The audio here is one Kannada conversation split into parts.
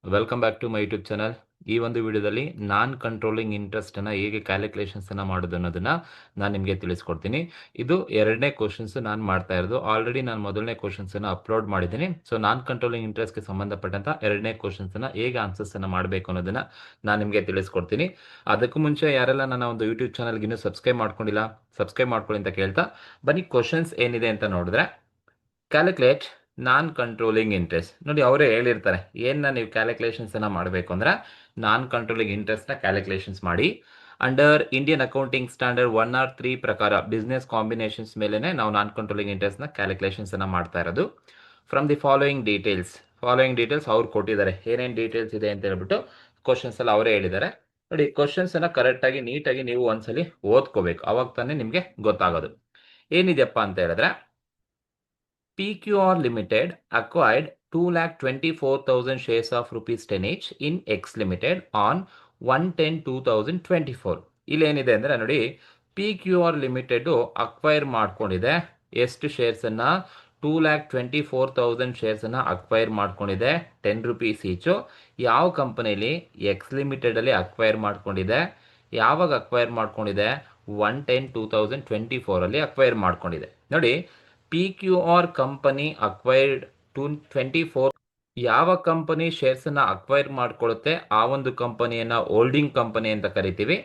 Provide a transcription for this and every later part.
Welcome back to my YouTube channel. ಈ ಒಂದು ವಿಡಿಯೋದಲ್ಲಿ ನಾನ್ ಕಂಟ್ರೋಲಿಂಗ್ ಇಂಟ್ರೆಸ್ಟನ್ನು ಹೇಗೆ ಕ್ಯಾಲ್ಕುಲೇಷನ್ಸನ್ನು ಮಾಡೋದು ಅನ್ನೋದನ್ನು ನಾನು ನಿಮಗೆ ತಿಳಿಸ್ಕೊಡ್ತೀನಿ. ಇದು ಎರಡನೇ ಕ್ವಶನ್ಸ್ ನಾನು ಮಾಡ್ತಾ ಇರೋದು. ಆಲ್ರೆಡಿ ನಾನು ಮೊದಲನೇ ಕ್ವಶನ್ಸನ್ನು ಅಪ್ಲೋಡ್ ಮಾಡಿದ್ದೀನಿ. ಸೊ ನಾನ್ ಕಂಟ್ರೋಲಿಂಗ್ ಇಂಟ್ರೆಸ್ಟ್ಗೆ ಸಂಬಂಧಪಟ್ಟಂಥ ಎರಡನೇ ಕ್ವಶನ್ಸನ್ನು ಹೇಗೆ ಆನ್ಸರ್ಸನ್ನು ಮಾಡಬೇಕು ಅನ್ನೋದನ್ನು ನಾನು ನಿಮಗೆ ತಿಳಿಸ್ಕೊಡ್ತೀನಿ. ಅದಕ್ಕೂ ಮುಂಚೆ ಯಾರೆಲ್ಲ ನನ್ನ ಒಂದು ಯೂಟ್ಯೂಬ್ ಚಾನಲ್ಗೆ ಇನ್ನೂ ಸಬ್ಸ್ಕ್ರೈಬ್ ಮಾಡ್ಕೊಂಡಿಲ್ಲ, ಸಬ್ಸ್ಕ್ರೈಬ್ ಮಾಡ್ಕೊಳ್ಳಿ ಅಂತ ಕೇಳ್ತಾ ಬನ್ನಿ ಕ್ವಶನ್ಸ್ ಏನಿದೆ ಅಂತ ನೋಡಿದ್ರೆ, ಕ್ಯಾಲ್ಕುಲೇಟ್ ನಾನ್ ಕಂಟ್ರೋಲಿಂಗ್ ಇಂಟ್ರೆಸ್ಟ್. ನೋಡಿ, ಅವರೇ ಹೇಳಿರ್ತಾರೆ ಏನ ನೀವು ಕ್ಯಾಲ್ಕುಲೇಷನ್ಸ್ ಅನ್ನ ಮಾಡಬೇಕು ಅಂದ್ರೆ ನಾನ್ ಕಂಟ್ರೋಲಿಂಗ್ ಇಂಟ್ರೆಸ್ಟ್ ನ ಕ್ಯಾಲ್ಕುಲೇಷನ್ಸ್ ಮಾಡಿ. Under Indian accounting standard 1 or 3 ಪ್ರಕಾರ ಬಿಸ್ನೆಸ್ ಕಾಂಬಿನೇಷನ್ಸ್ ಮೇಲೆ ನಾವು ನಾನ್ ಕಂಟ್ರೋಲಿಂಗ್ ಇಂಟ್ರೆಸ್ಟ್ ನ ಕ್ಯಾಲ್ಕುಲೇಷನ್ಸ್ ಅನ್ನ ಮಾಡ್ತಾ ಇರೋದು. ಫ್ರಮ್ ದಿ ಫಾಲೋಯಿಂಗ್ ಡೀಟೇಲ್ಸ್ ಅವ್ರು ಕೊಟ್ಟಿದ್ದಾರೆ, ಏನೇನು ಡೀಟೇಲ್ಸ್ ಇದೆ ಅಂತ ಹೇಳ್ಬಿಟ್ಟು ಕ್ವಶನ್ಸ್ ಎಲ್ಲ ಅವರೇ ಹೇಳಿದ್ದಾರೆ. ನೋಡಿ, ಕ್ವಶನ್ಸ್ ಅನ್ನ ಕರೆಕ್ಟ್ ಆಗಿ ನೀಟಾಗಿ ನೀವು ಒಂದ್ಸಲಿ ಓದ್ಕೋಬೇಕು, ಅವಾಗ ತಾನೇ ನಿಮ್ಗೆ ಗೊತ್ತಾಗೋದು. ಏನಿದೆಯಪ್ಪ ಅಂತ ಹೇಳಿದ್ರೆ, PQR Limited acquired 2,24,000 shares of rupees 10 each in X Limited on 1/10/2024. ಇಲ್ಲೇನಿದೆ ಅಂದರೆ ನೋಡಿ, PQR ಲಿಮಿಟೆಡ್ ಅಕ್ವೈರ್ ಮಾಡ್ಕೊಂಡಿದೆ ಎಷ್ಟು ಶೇರ್ಸನ್ನು, 2,24,000 ಶೇರ್ಸನ್ನು ಅಕ್ವೈರ್ ಮಾಡ್ಕೊಂಡಿದೆ 10 rupees ಈಚು. ಯಾವ ಕಂಪನಿಲಿ? ಎಕ್ಸ್ ಲಿಮಿಟೆಡಲ್ಲಿ ಅಕ್ವೈರ್ ಮಾಡ್ಕೊಂಡಿದೆ. ಯಾವಾಗ ಅಕ್ವೈರ್ ಮಾಡ್ಕೊಂಡಿದೆ? 1/10/2024 ಅಕ್ವೈರ್ ಮಾಡ್ಕೊಂಡಿದೆ. ನೋಡಿ, PQR ಕಂಪನಿ ಅಕ್ವೈರ್ಡ್ 224. ಯಾವ ಕಂಪನಿ ಶೇರ್ಸನ್ನು ಅಕ್ವೈರ್ ಮಾಡ್ಕೊಳ್ಳುತ್ತೆ ಆ ಒಂದು ಕಂಪನಿಯನ್ನು ಹೋಲ್ಡಿಂಗ್ ಕಂಪನಿ ಅಂತ ಕರಿತೀವಿ.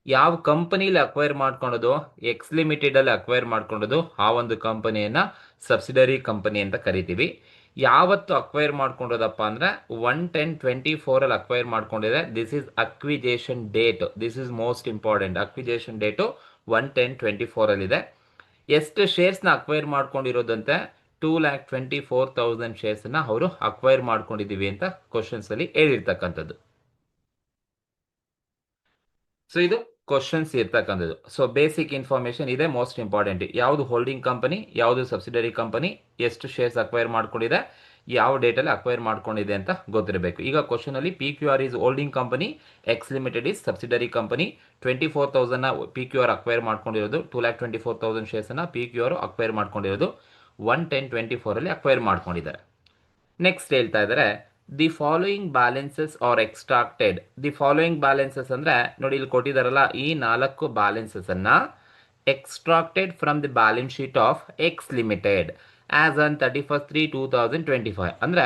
ಯಾವ ಕಂಪನಿಲಿ ಅಕ್ವೈರ್ ಮಾಡ್ಕೊಳ್ಳೋದು? ಎಕ್ಸ್ ಲಿಮಿಟೆಡಲ್ಲಿ ಅಕ್ವೈರ್ ಮಾಡ್ಕೊಳ್ಳೋದು ಆ ಒಂದು ಕಂಪನಿಯನ್ನು ಸಬ್ಸಿಡರಿ ಕಂಪನಿ ಅಂತ ಕರಿತೀವಿ. ಯಾವತ್ತು ಅಕ್ವೈರ್ ಮಾಡ್ಕೊಂಡಿರೋದಪ್ಪ ಅಂದರೆ 1/10/24 ಅಕ್ವೈರ್ ಮಾಡ್ಕೊಂಡಿದೆ. This is acquisition date. This is most important. Acquisition date 1/10/24 ಎಷ್ಟು ಶೇರ್ಸ್ನ ಅಕ್ವೈರ್ ಮಾಡ್ಕೊಂಡಿರೋದಂತೆ? 2,24,000 ಶೇರ್ಸ್ನ ಅವರು ಅಕ್ವೈರ್ ಮಾಡ್ಕೊಂಡಿದ್ದೀವಿ ಅಂತ ಕ್ವಶನ್ಸ್ ಅಲ್ಲಿ ಹೇಳಿರ್ತಕ್ಕಂಥದ್ದು. ಸೊ ಇದು ಕ್ವಶನ್ಸ್ ಇರ್ತಕ್ಕಂಥದ್ದು. ಸೊ ಬೇಸಿಕ್ ಇನ್ಫಾರ್ಮೇಶನ್ ಇದೆ, ಮೋಸ್ಟ್ ಇಂಪಾರ್ಟೆಂಟ್. ಯಾವುದು ಹೋಲ್ಡಿಂಗ್ ಕಂಪನಿ, ಯಾವುದು ಸಬ್ಸಿಡರಿ ಕಂಪನಿ, ಎಷ್ಟು ಶೇರ್ಸ್ ಅಕ್ವೈರ್ ಮಾಡ್ಕೊಂಡಿದೆ, ಯಾವ ಡೇಟಲ್ಲಿ ಅಕ್ವೈರ್ ಮಾಡ್ಕೊಂಡಿದೆ ಅಂತ ಗೊತ್ತಿರಬೇಕು. ಈಗ ಕ್ವಶನ್ ಅಲ್ಲಿ PQR is holding company, X limited is subsidiary company. 24,000 PQR acquire ಮಾಡ್ಕೊಂಡಿರೋದು, 2,24,000 ಶೇರ್ಸನ್ನು PQR ಅಕ್ವೈರ್ ಮಾಡ್ಕೊಂಡಿರೋದು 1/10/24 ಅಕ್ವೈರ್ ಮಾಡ್ಕೊಂಡಿದ್ದಾರೆ. ನೆಕ್ಸ್ಟ್ ಹೇಳ್ತಾ ಇದ್ದಾರೆ, the following balances are extracted. The following balances ಅಂದ್ರೆ ನೋಡಿ, ಇಲ್ಲಿ ಕೊಟ್ಟಿದಾರಲ್ಲ, ಈ 4 ಬ್ಯಾಲೆನ್ಸಸ್ ಅನ್ನ extracted from the balance sheet of X limited as on 31/3/2025. ಅಂದ್ರೆ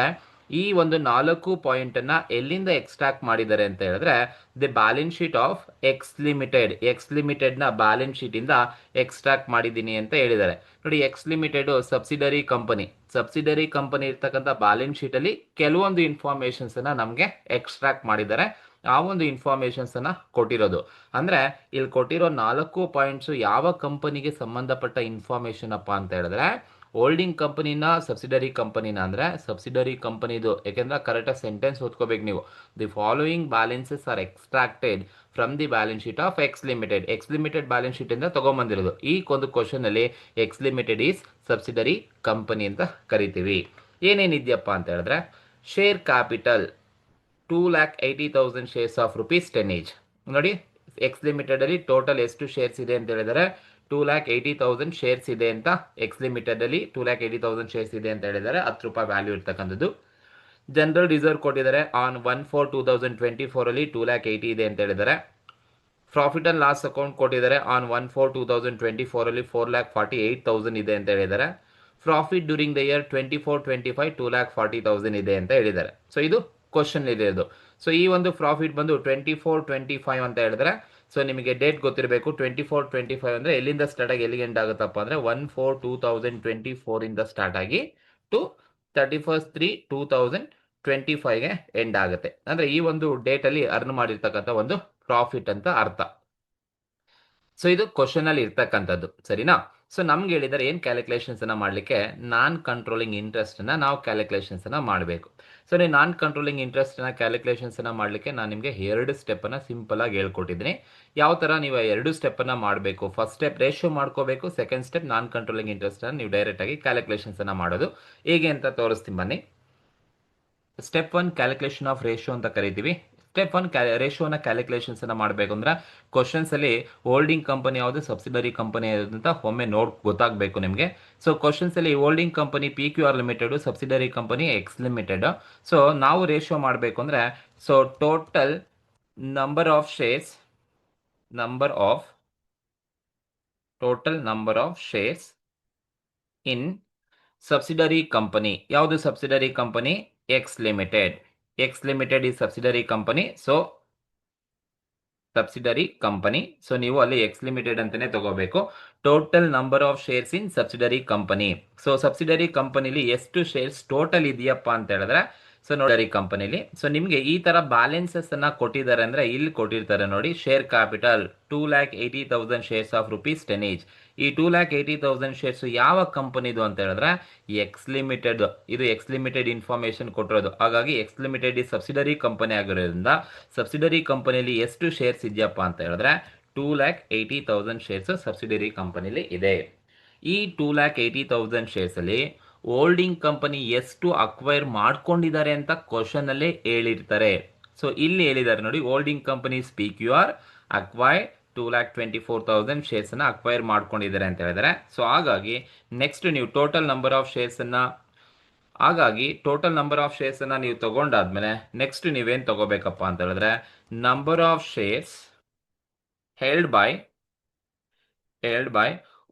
ಈ ಒಂದು 4 ಪಾಯಿಂಟನ್ನು ಎಲ್ಲಿಂದ ಎಕ್ಸ್ಟ್ರಾಕ್ಟ್ ಮಾಡಿದ್ದಾರೆ ಅಂತ ಹೇಳಿದ್ರೆ, the balance sheet of X ಲಿಮಿಟೆಡ್ನ ಬ್ಯಾಲೆನ್ಸ್ ಶೀಟಿಂದ ಎಕ್ಸ್ಟ್ರಾಕ್ಟ್ ಮಾಡಿದ್ದೀನಿ ಅಂತ ಹೇಳಿದ್ದಾರೆ. ನೋಡಿ, ಎಕ್ಸ್ ಲಿಮಿಟೆಡ್ ಸಬ್ಸಿಡರಿ ಕಂಪನಿ ಇರ್ತಕ್ಕಂಥ ಬ್ಯಾಲೆನ್ಸ್ ಶೀಟಲ್ಲಿ ಕೆಲವೊಂದು ಇನ್ಫಾರ್ಮೇಷನ್ಸನ್ನು ನಮಗೆ ಎಕ್ಸ್ಟ್ರಾಕ್ಟ್ ಮಾಡಿದ್ದಾರೆ. ಆ ಒಂದು ಇನ್ಫಾರ್ಮೇಷನ್ಸನ್ನು ಕೊಟ್ಟಿರೋದು. ಅಂದರೆ ಇಲ್ಲಿ ಕೊಟ್ಟಿರೋ 4 ಪಾಯಿಂಟ್ಸು ಯಾವ ಕಂಪನಿಗೆ ಸಂಬಂಧಪಟ್ಟ ಇನ್ಫಾರ್ಮೇಷನ್ ಅಪ್ಪ ಅಂತ ಹೇಳಿದ್ರೆ, ಹೋಲ್ಡಿಂಗ್ ಕಂಪನಿನ ಸಬ್ಸಿಡರಿ ಕಂಪನಿನ ಅಂದರೆ ಸಬ್ಸಿಡರಿ ಕಂಪನಿದು. ಯಾಕೆಂದ್ರೆ ಕರೆಕ್ಟಾಗಿ ಸೆಂಟೆನ್ಸ್ ಓದ್ಕೋಬೇಕು ನೀವು. The following balances are extracted from the balance sheet of X limited balance sheet ಇಂದ ತಗೊಂಡ್ಬಂದಿರೋದು. ಈ ಒಂದು ಕ್ವಶನ್ ಅಲ್ಲಿ X limited is subsidiary company ಅಂತ ಕರಿತೀವಿ. ಏನೇನಿದೆಯಪ್ಪ ಅಂತ ಹೇಳಿದ್ರೆ, share capital 2,80,000 shares of rupees 10 each. ನೋಡಿ, ಎಕ್ಸ್ ಲಿಮಿಟೆಡ್ ಅಲ್ಲಿ ಟೋಟಲ್ ಎಷ್ಟು ಶೇರ್ಸ್ ಇದೆ ಅಂತ ಹೇಳಿದರೆ 2,80,000 ಶೇರ್ಸ್ ಇದೆ ಅಂತ. ಎಕ್ಸ್ ಲಿಮಿಟೆಡ್ ಅಲ್ಲಿ 2,80,000 ಶೇರ್ಸ್ ಇದೆ ಅಂತ ಹೇಳಿದರೆ 10 ರೂಪಾಯಿ ವ್ಯಾಲ್ಯೂ ಇರ್ತಕ್ಕಂಥದ್ದು. ಜನರಲ್ ರಿಸರ್ವ್ ಕೊಟ್ಟಿದ್ದಾರೆ ಆನ್ 1/4/2024 ಅಲ್ಲಿ 2,80,000 ಇದೆ ಅಂತ ಹೇಳಿದ್ದಾರೆ. ಪ್ರಾಫಿಟ್ ಅಂಡ್ ಲಾಸ್ ಅಕೌಂಟ್ ಕೊಟ್ಟಿದ್ದಾರೆ ಆನ್ 1/4/2024 ಅಲ್ಲಿ 4,48,000 ಇದೆ ಅಂತ ಹೇಳಿದ್ದಾರೆ. ಪ್ರಾಫಿಟ್ ಡ್ಯೂರಿಂಗ್ ದ ಇಯರ್ 24-25 2,40,000 ಇದೆ ಅಂತ ಹೇಳಿದ್ದಾರೆ. ಸೊ ಇದು ಕ್ವಶನ್ ಇದೆ. ಸೊ ಈ ಒಂದು ಪ್ರಾಫಿಟ್ ಬಂದು 24-25 ಅಂತ ಹೇಳಿದ್ರೆ, ಸೊ ನಿಮಗೆ ಡೇಟ್ ಗೊತ್ತಿರಬೇಕು. 24-25 ಅಂದರೆ ಎಲ್ಲಿಂದ ಸ್ಟಾರ್ಟ್ ಆಗಿ ಎಲ್ಲಿಗೆ ಎಂಡ್ ಆಗುತ್ತಪ್ಪ ಅಂದರೆ 1/4/2024 ಇಂದ ಸ್ಟಾರ್ಟ್ ಆಗಿ ಟು 31/3/2025ಗೆ ಎಂಡ್ ಆಗುತ್ತೆ. ಅಂದರೆ ಈ ಒಂದು ಡೇಟಲ್ಲಿ ಅರ್ನ್ ಮಾಡಿರ್ತಕ್ಕಂಥ ಒಂದು ಪ್ರಾಫಿಟ್ ಅಂತ ಅರ್ಥ. ಸೊ ಇದು ಕ್ವಶನ್ ಅಲ್ಲಿ ಇರ್ತಕ್ಕಂಥದ್ದು, ಸರಿನಾ? ಸೊ ನಮ್ಗೆ ಹೇಳಿದರೆ ಏನು ಕ್ಯಾಲ್ಕುಲೇಷನ್ಸ್ ಅನ್ನ ಮಾಡಲಿಕ್ಕೆ, ನಾನ್ ಕಂಟ್ರೋಲಿಂಗ್ ಇಂಟ್ರೆಸ್ಟ್ ಅನ್ನ ನಾವು ಕ್ಯಾಲ್ಕುಲೇಷನ್ಸ್ ಅನ್ನ ಮಾಡಬೇಕು. ಸೊ ನೀವು ನಾನ್ ಕಂಟ್ರೋಲಿಂಗ್ ಇಂಟ್ರೆಸ್ಟ್ ಅನ್ನ ಕ್ಯಾಲ್ಕುಲೇಷನ್ಸ್ ಅನ್ನ ಮಾಡಲಿಕ್ಕೆ ನಾನು ನಿಮಗೆ 2 ಸ್ಟೆಪ್ ಅನ್ನ ಸಿಂಪಲ್ ಆಗಿ ಹೇಳ್ಕೊಟ್ಟಿದ್ದೀನಿ. ಯಾವ ತರ ನೀವು 2 ಸ್ಟೆಪ್ ಅನ್ನ ಮಾಡಬೇಕು? ಫಸ್ಟ್ ಸ್ಟೆಪ್ ರೇಷಿಯೋ ಮಾಡ್ಕೋಬೇಕು, ಸೆಕೆಂಡ್ ಸ್ಟೆಪ್ ನಾನ್ ಕಂಟ್ರೋಲಿಂಗ್ ಇಂಟ್ರೆಸ್ಟ್ ಅನ್ನ ನೀವು ಡೈರೆಕ್ಟ್ ಆಗಿ ಕ್ಯಾಲ್ಕುಲೇಷನ್ಸ್ ಅನ್ನ ಮಾಡೋದು. ಹೇಗೆ ಅಂತ ತೋರಿಸ್ತೀನಿ ಬನ್ನಿ. ಸ್ಟೆಪ್ 1 ಕ್ಯಾಲ್ಕುಲೇಷನ್ ಆಫ್ ರೇಷಿಯೋ ಅಂತ ಕರಿತೀವಿ. ಸ್ಟೆಪ್ ಒನ್ ರೇಷಿಯೋನ ಕ್ಯಾಲ್ಕುಲೇಷನ್ಸ್ ಅನ್ನ ಮಾಡಬೇಕು ಅಂದ್ರೆ ಕ್ವಶನ್ಸ್ ಅಲ್ಲಿ ಹೋಲ್ಡಿಂಗ್ ಕಂಪನಿ ಯಾವುದು ಸಬ್ಸಿಡರಿ ಕಂಪನಿ ಯಾವುದು ಅಂತ ಒಮ್ಮೆ ಗೊತ್ತಾಗಬೇಕು ನಿಮಗೆ. ಸೊ ಕ್ವಶನ್ಸ್ ಅಲ್ಲಿ holding company PQR limited, subsidiary company X limited. So ನಾವು ರೇಷಿಯೋ ಮಾಡಬೇಕು ಅಂದ್ರೆ so total number of shares in subsidiary company. ಯಾವುದು subsidiary company? X limited. X limited ಈ subsidiary company. So subsidiary company, so ನೀವು ಅಲ್ಲಿ ಎಕ್ಸ್ ಲಿಮಿಟೆಡ್ ಅಂತಾನೆ ತಗೋಬೇಕು. Total number of shares in subsidiary company. So subsidiary ಕಂಪನಿಲಿ ಎಷ್ಟು ಶೇರ್ಸ್ ಟೋಟಲ್ ಇದೆಯಪ್ಪ ಅಂತ ಹೇಳಿದ್ರೆ ಸೊ ನೋಡಿ ಕಂಪನಿಲಿ ಸೊ ನಿಮಗೆ ಈ ತರ ಬ್ಯಾಲೆನ್ಸಸ್ ಅನ್ನ ಕೊಟ್ಟಿದ್ದಾರೆ ಅಂದ್ರೆ ಇಲ್ಲಿ ಕೊಟ್ಟಿರ್ತಾರೆ ನೋಡಿ. Share capital 2,80,000 shares of ₹10 each. ಈ 2,80,000 ಶೇರ್ಸ್ ಯಾವ ಕಂಪನಿದು ಅಂತ ಹೇಳಿದ್ರೆ ಎಕ್ಸ್ ಲಿಮಿಟೆಡ್. ಇದು ಎಕ್ಸ್ ಲಿಮಿಟೆಡ್ ಇನ್ಫಾರ್ಮೇಶನ್ ಕೊಟ್ಟಿರೋದು. ಹಾಗಾಗಿ ಎಕ್ಸ್ ಲಿಮಿಟೆಡ್ ಈ ಸಬ್ಸಿಡರಿ ಕಂಪನಿ ಆಗಿರೋದ್ರಿಂದ ಸಬ್ಸಿಡರಿ ಕಂಪನಿಲಿ ಎಷ್ಟು ಶೇರ್ಸ್ ಇದೆಯಪ್ಪ ಅಂತ ಹೇಳಿದ್ರೆ 2,80,000 ಶೇರ್ಸ್ ಸಬ್ಸಿಡರಿ ಕಂಪನಿಲಿ ಇದೆ. ಈ 2,80,000 ಶೇರ್ಸ್ ಅಲ್ಲಿ ಹೋಲ್ಡಿಂಗ್ ಕಂಪನಿ ಎಷ್ಟು ಅಕ್ವೈರ್ ಮಾಡ್ಕೊಂಡಿದ್ದಾರೆ ಅಂತ ಕ್ವಶನ್ ಅಲ್ಲೇ ಹೇಳಿರ್ತಾರೆ. ಸೊ ಇಲ್ಲಿ ಹೇಳಿದ್ದಾರೆ ನೋಡಿ, holding companies PQR acquired 2,24,000 shares ಅನ್ನ ಅಕ್ವೈರ್ ಮಾಡ್ಕೊಂಡಿದ್ದಾರೆ ಅಂತ ಹೇಳಿದ್ದಾರೆ. ಸೊ ಹಾಗಾಗಿ ನೆಕ್ಸ್ಟ್ ನೀವು ಟೋಟಲ್ ನಂಬರ್ ಆಫ್ ಶೇರ್ಸ್ ಅನ್ನ ನೀವು ತಗೊಂಡಾದ್ಮೇಲೆ ನೆಕ್ಸ್ಟ್ ನೀವೇನ್ ತಗೋಬೇಕಪ್ಪ ಅಂತ ಹೇಳಿದ್ರೆ number of shares held by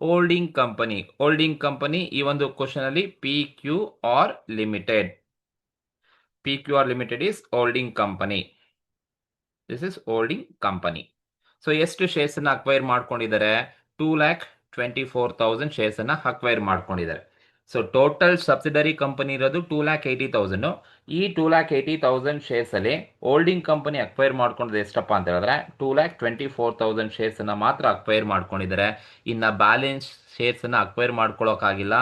holding company. ಈ ಒಂದು ಕ್ವಶನ್ ಅಲ್ಲಿ PQR limited is holding company. This is holding company. So ಎಷ್ಟು ಶೇರ್ಸ್ ಅನ್ನ ಅಕ್ವೈರ್ ಮಾಡ್ಕೊಂಡಿದ್ದಾರೆ? 2,24,000 ಶೇರ್ಸ್ ಅನ್ನ ಅಕ್ವೈರ್ ಮಾಡ್ಕೊಂಡಿದ್ದಾರೆ. ಸೊ ಟೋಟಲ್ ಸಬ್ಸಿಡರಿ ಕಂಪನಿ ಇರೋದು 2,80,000. ಈ 2,80,000 ಶೇರ್ಸ್ ಅಲ್ಲಿ ಹೋಲ್ಡಿಂಗ್ ಕಂಪನಿ ಅಕ್ವೈರ್ ಮಾಡ್ಕೊಂಡಿದೆ ಎಷ್ಟಪ್ಪ ಅಂತ ಹೇಳಿದ್ರೆ 2,24,000 ಶೇರ್ಸ್ ಅನ್ನ ಮಾತ್ರ ಅಕ್ವೈರ್ ಮಾಡ್ಕೊಂಡಿದ್ದಾರೆ. ಇನ್ನ ಬ್ಯಾಲೆನ್ಸ್ ಶೇರ್ಸ್ ಅನ್ನ ಅಕ್ವೈರ್ ಮಾಡ್ಕೊಳ್ಳೋಕ್ಕಾಗಿಲ್ಲ.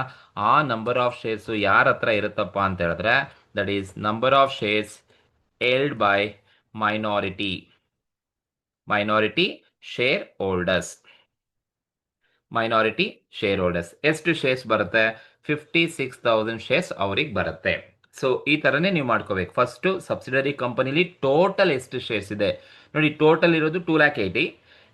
ಆ ನಂಬರ್ ಆಫ್ ಶೇರ್ಸ್ ಯಾರ ಹತ್ರ ಇರುತ್ತಪ್ಪ ಅಂತ ಹೇಳಿದ್ರೆ that is number of shares held by minority share holders. ಎಷ್ಟು ಶೇರ್ಸ್ ಬರುತ್ತೆ? 56,000 ಶೇರ್ಸ್ ಅವ್ರಿಗೆ ಬರುತ್ತೆ. ಸೊ ಈ ತರನೇ ನೀವು ಮಾಡ್ಕೋಬೇಕು. ಫಸ್ಟ್ ಸಬ್ಸಿಡರಿ ಕಂಪನಿಲಿ ಟೋಟಲ್ ಎಷ್ಟು ಶೇರ್ಸ್ ಇದೆ ನೋಡಿ. ಟೋಟಲ್ ಇರೋದು 2,80,000.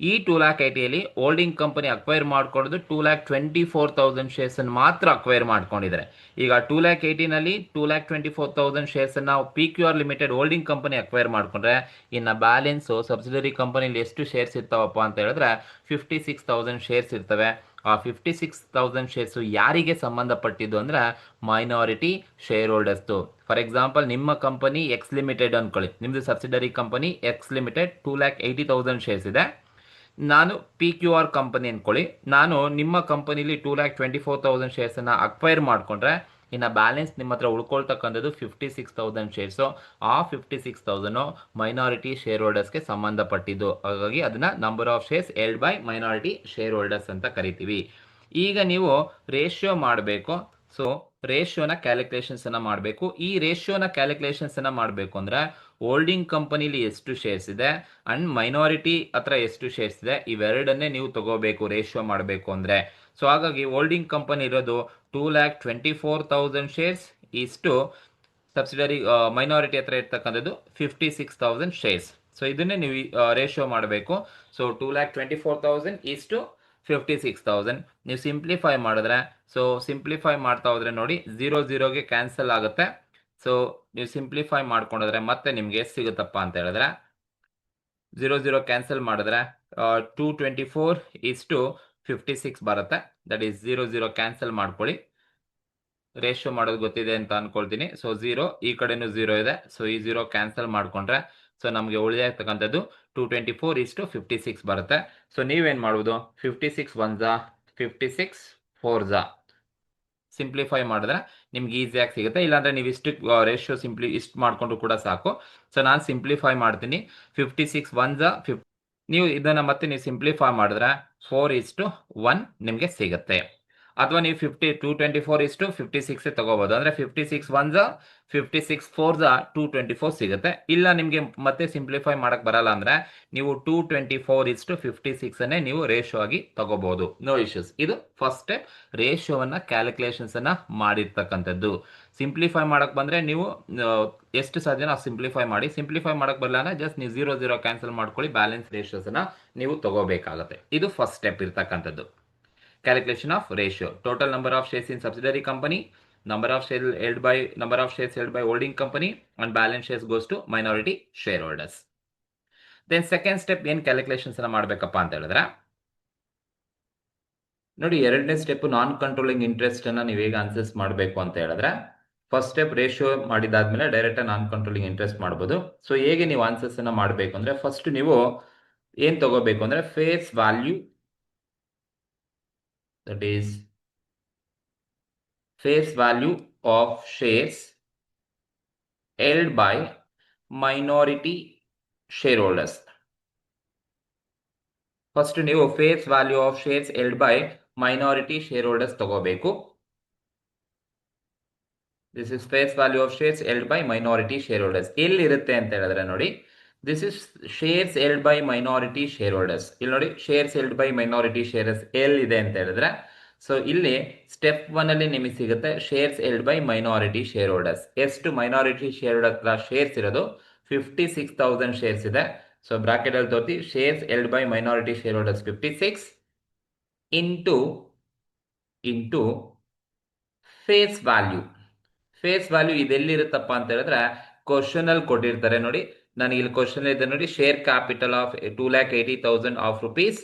ಈ 2,80,000 ಹೋಲ್ಡಿಂಗ್ ಕಂಪನಿ ಅಕ್ವೈರ್ ಮಾಡ್ಕೊಳ್ಳೋದು 2,24,000 ಶೇರ್ಸ್ ಅನ್ನು ಮಾತ್ರ ಅಕ್ವೈರ್ ಮಾಡ್ಕೊಂಡಿದ್ದಾರೆ. ಈಗ 2,80,000 ನಲ್ಲಿ 2,24,000 ಶೇರ್ಸ್ ಅನ್ನು PQR limited holding company acquire ಮಾಡ್ಕೊಂಡ್ರೆ ಇನ್ನ ಬ್ಯಾಲೆನ್ಸ್ ಸಬ್ಸಿಡರಿ ಕಂಪನಿಲಿ ಎಷ್ಟು ಶೇರ್ಸ್ ಇರ್ತಾವಪ್ಪ ಅಂತ ಹೇಳಿದ್ರೆ 56,000 ಶೇರ್ಸ್ ಇರ್ತವೆ. ಆ 56,000 ಶೇರ್ಸ್ ಯಾರಿಗೆ ಸಂಬಂಧಪಟ್ಟಿದ್ದು ಅಂದ್ರೆ minority share holders. For example ನಿಮ್ಮ ಕಂಪನಿ ಎಕ್ಸ್ ಲಿಮಿಟೆಡ್ ಅನ್ಕೊಳ್ಳಿ, ನಿಮ್ದು subsidiary company X limited 2,80,000 shares ಇದೆ. ನಾನು PQR ಕಂಪನಿ ಅನ್ಕೊಳ್ಳಿ, ನಾನು ನಿಮ್ಮ ಕಂಪನಿಲಿ 2,24,000 ಶೇರ್ಸ್ ಅನ್ನ ಅಕ್ವೈರ್ ಮಾಡ್ಕೊಂಡ್ರೆ ಇನ್ನು ಬ್ಯಾಲೆನ್ಸ್ ನಿಮ್ಮ ಹತ್ರ ಉಳ್ಕೊಳ್ತಕ್ಕಂಥದ್ದು 56,000 ಶೇರ್ಸು. ಆ 56,000 ಮೈನಾರಿಟಿ ಶೇರ್ ಹೋಲ್ಡರ್ಸ್ಗೆ ಸಂಬಂಧಪಟ್ಟಿದ್ದು. ಹಾಗಾಗಿ ಅದನ್ನ number of shares held by minority share holders ಅಂತ ಕರಿತೀವಿ. ಈಗ ನೀವು ರೇಷಿಯೋ ಮಾಡಬೇಕು. ಸೊ ರೇಷಿಯೋನ ಕ್ಯಾಲ್ಕುಲೇಷನ್ಸ್ ಅನ್ನ ಮಾಡಬೇಕು. ಈ ರೇಷಿಯೋನ ಕ್ಯಾಲ್ಕುಲೇಷನ್ಸ್ ಅನ್ನ ಮಾಡಬೇಕು ಅಂದ್ರೆ ಹೋಲ್ಡಿಂಗ್ ಕಂಪನಿಲಿ ಎಷ್ಟು ಶೇರ್ಸ್ ಇದೆ ಅಂಡ್ ಮೈನಾರಿಟಿ ಹತ್ರ ಎಷ್ಟು ಶೇರ್ಸ್ ಇದೆ ಇವೆರಡನ್ನೇ ನೀವು ತಗೋಬೇಕು ರೇಷಿಯೋ ಮಾಡಬೇಕು ಅಂದ್ರೆ. ಸೊ ಹಾಗಾಗಿ ಹೋಲ್ಡಿಂಗ್ ಕಂಪನಿ ಇರೋದು 2,24,000 ಶೇರ್ಸ್ ಇಷ್ಟು ಸಬ್ಸಿಡರಿ ಮೈನಾರಿಟಿ ಹತ್ರ ಇರ್ತಕ್ಕಂಥದ್ದು 56,000 ಶೇರ್ಸ್. ಸೊ ಇದನ್ನೇ ನೀವು ರೇಷಿಯೋ ಮಾಡಬೇಕು. ಸೊ 2,24,000 ಇಷ್ಟು 56,000 ನೀವು ಸಿಂಪ್ಲಿಫೈ ಮಾಡಿದ್ರೆ, ಸೊ ಸಿಂಪ್ಲಿಫೈ ಮಾಡ್ತಾ ಹೋದ್ರೆ ನೋಡಿ 0 ಕ್ಯಾನ್ಸಲ್ ಆಗುತ್ತೆ. ಸೊ ನೀವು ಸಿಂಪ್ಲಿಫೈ ಮಾಡ್ಕೊಂಡ್ರೆ ಮತ್ತೆ ನಿಮ್ಗೆ ಎಷ್ಟು ಸಿಗುತ್ತಪ್ಪ ಅಂತ ಹೇಳಿದ್ರೆ 0 ಕ್ಯಾನ್ಸಲ್ ಮಾಡಿದ್ರೆ 224 ಇಷ್ಟು 56 ಬರುತ್ತೆ. ದಟ್ ಈಸ್ 0 ಕ್ಯಾನ್ಸಲ್ ಮಾಡ್ಕೊಳ್ಳಿ. ರೇಷಿಯೋ ಮಾಡೋದು ಗೊತ್ತಿದೆ ಅಂತ ಅನ್ಕೊಳ್ತೀನಿ. ಸೊ 0 ಈ ಕಡೆನೂ 0 ಇದೆ. ಸೊ ಈ 0 ಕ್ಯಾನ್ಸಲ್ ಮಾಡ್ಕೊಂಡ್ರೆ ಸೊ ನಮಗೆ ಉಳಿದಿರ್ತಕ್ಕಂಥದ್ದು 224 ಇಷ್ಟು 56 ಬರುತ್ತೆ. ಸೊ ನೀವೇನ್ ಮಾಡುವುದು 56 1 56 4 ಸಿಂಪ್ಲಿಫೈ ಮಾಡಿದ್ರೆ ನಿಮ್ಗೆ ಈಸಿಯಾಗಿ ಸಿಗುತ್ತೆ. ಇಲ್ಲಾಂದ್ರೆ ನೀವು ಇಷ್ಟು ರೇಷಿಯೋ ಇಷ್ಟು ಮಾಡ್ಕೊಂಡ್ರು ಕೂಡ ಸಾಕು. ಸೊ ನಾನು ಸಿಂಪ್ಲಿಫೈ ಮಾಡ್ತೀನಿ. 56 1 ನೀವು ಇದನ್ನ ಮತ್ತೆ ನೀವು ಸಿಂಪ್ಲಿಫೈ ಮಾಡಿದ್ರೆ 4:1 ನಿಮಗೆ ಸಿಗುತ್ತೆ. ಅಥವಾ ನೀವು 224:56 ತಗೋಬಹುದು. ಅಂದ್ರೆ 56 1 56 4 224 ಸಿಗುತ್ತೆ. ಇಲ್ಲ ನಿಮಗೆ ಮತ್ತೆ ಸಿಂಪ್ಲಿಫೈ ಮಾಡಕ್ ಬರಲ್ಲ ಅಂದ್ರೆ ನೀವು 224:56 ಅನ್ನೇ ನೀವು ರೇಷಿಯೋ ಆಗಿ ತಗೋಬಹುದು. No issues. ಇದು ಫಸ್ಟ್ ಸ್ಟೆಪ್, ರೇಷಿಯೋವನ್ನ ಕ್ಯಾಲ್ಕುಲೇಷನ್ಸ್ ಅನ್ನ ಮಾಡಿರ್ತಕ್ಕಂಥದ್ದು. ಸಿಂಪ್ಲಿಫೈ ಮಾಡಕ್ ಬಂದ್ರೆ ನೀವು ಎಷ್ಟು ಸಾಧ್ಯನೋ ಸಿಂಪ್ಲಿಫೈ ಮಾಡಿ. ಸಿಂಪ್ಲಿಫೈ ಮಾಡಕ್ ಬರಲ್ಲ ಅಂದ್ರೆ ಜಸ್ಟ್ ನೀವು 0 ಕ್ಯಾನ್ಸಲ್ ಮಾಡ್ಕೊಳ್ಳಿ, ಬ್ಯಾಲೆನ್ಸ್ ರೇಷಿಯೋಸ್ ಅನ್ನ ನೀವು ತಗೋಬೇಕಾಗುತ್ತೆ. ಇದು ಫಸ್ಟ್ ಸ್ಟೆಪ್ ಇರ್ತಕ್ಕಂಥದ್ದು. Calculation of ratio: total number of shares in subsidiary company, number of shares held by holding company, and balance shares goes to minority shareholders. Then second step ಏನು ಕ್ಯಾಲ್ಕುಲೇಷನ್ಸ್ ಅನ್ನ ಮಾಡಬೇಕಪ್ಪ ಅಂತ ಹೇಳಿದ್ರೆ ನೋಡಿ, ಎರಡನೇ ಸ್ಟೆಪ್ ನಾನ್ ಕಂಟ್ರೋಲಿಂಗ್ ಇಂಟ್ರೆಸ್ಟ್ ಅನ್ನ ನೀವು ಹೇಗೆ ಅನ್ಸೆಸ್ ಮಾಡಬೇಕು ಅಂತ ಹೇಳಿದ್ರೆ, ಫಸ್ಟ್ ಸ್ಟೆಪ್ ರೇಷಿಯೋ ಮಾಡಿದಾದ್ಮೇಲೆ ಡೈರೆಕ್ಟ್ ನಾನ್ ಕಂಟ್ರೋಲಿಂಗ್ ಇಂಟ್ರೆಸ್ಟ್ ಮಾಡಬಹುದು. ಸೊ ಹೇಗೆ ನೀವು ಆನ್ಸರ್ಸ್ ಅನ್ನ ಮಾಡಬೇಕು ಅಂದ್ರೆ, ಫಸ್ಟ್ ನೀವು ಏನ್ ತಗೋಬೇಕು ಅಂದ್ರೆ face value, that is face value of shares held by minority shareholders. First ನೀವು face value of shares held by minority shareholders ತಗೋಬೇಕು. This is face value of shares held by minority shareholders. ಎಲ್ಲಿ ಇರುತ್ತೆ ಅಂತ ಹೇಳಿದ್ರೆ ನೋಡಿ, this is shares held by minority shareholders. ಇಲ್ಲಿ ನೋಡಿ, shares held by minority shareholders ಎಲ್ಲಿದೆ ಅಂತ ಹೇಳಿದ್ರೆ, ಸೊ ಇಲ್ಲಿ ಸ್ಟೆಪ್ 1 ಅಲ್ಲಿ ನಿಮಗೆ ಸಿಗುತ್ತೆ shares held by minority share holders. ಎಷ್ಟು ಮೈನಾರಿಟಿ ಶೇರ್ ಹೋಲ್ಡರ್ ಶೇರ್ಸ್ ಇರೋದು? 56,000 ಶೇರ್ಸ್ ಇದೆ. ಸೊ ಬ್ರಾಕೆಟ್ ಅಲ್ಲಿ ತೋರಿಸಿ, shares held by minority share holders 56 into face value. Face value ಇದೆಲ್ಲಿರುತ್ತಪ್ಪ ಅಂತ ಹೇಳಿದ್ರೆ ಕ್ವಶನ್ ಅಲ್ಲಿ ಕೊಟ್ಟಿರ್ತಾರೆ ನೋಡಿ. ನನಗೆ ಇಲ್ಲಿ ಕ್ವಶನ್ ಇದೆ ನೋಡಿ, share capital of 2,80,000 of rupees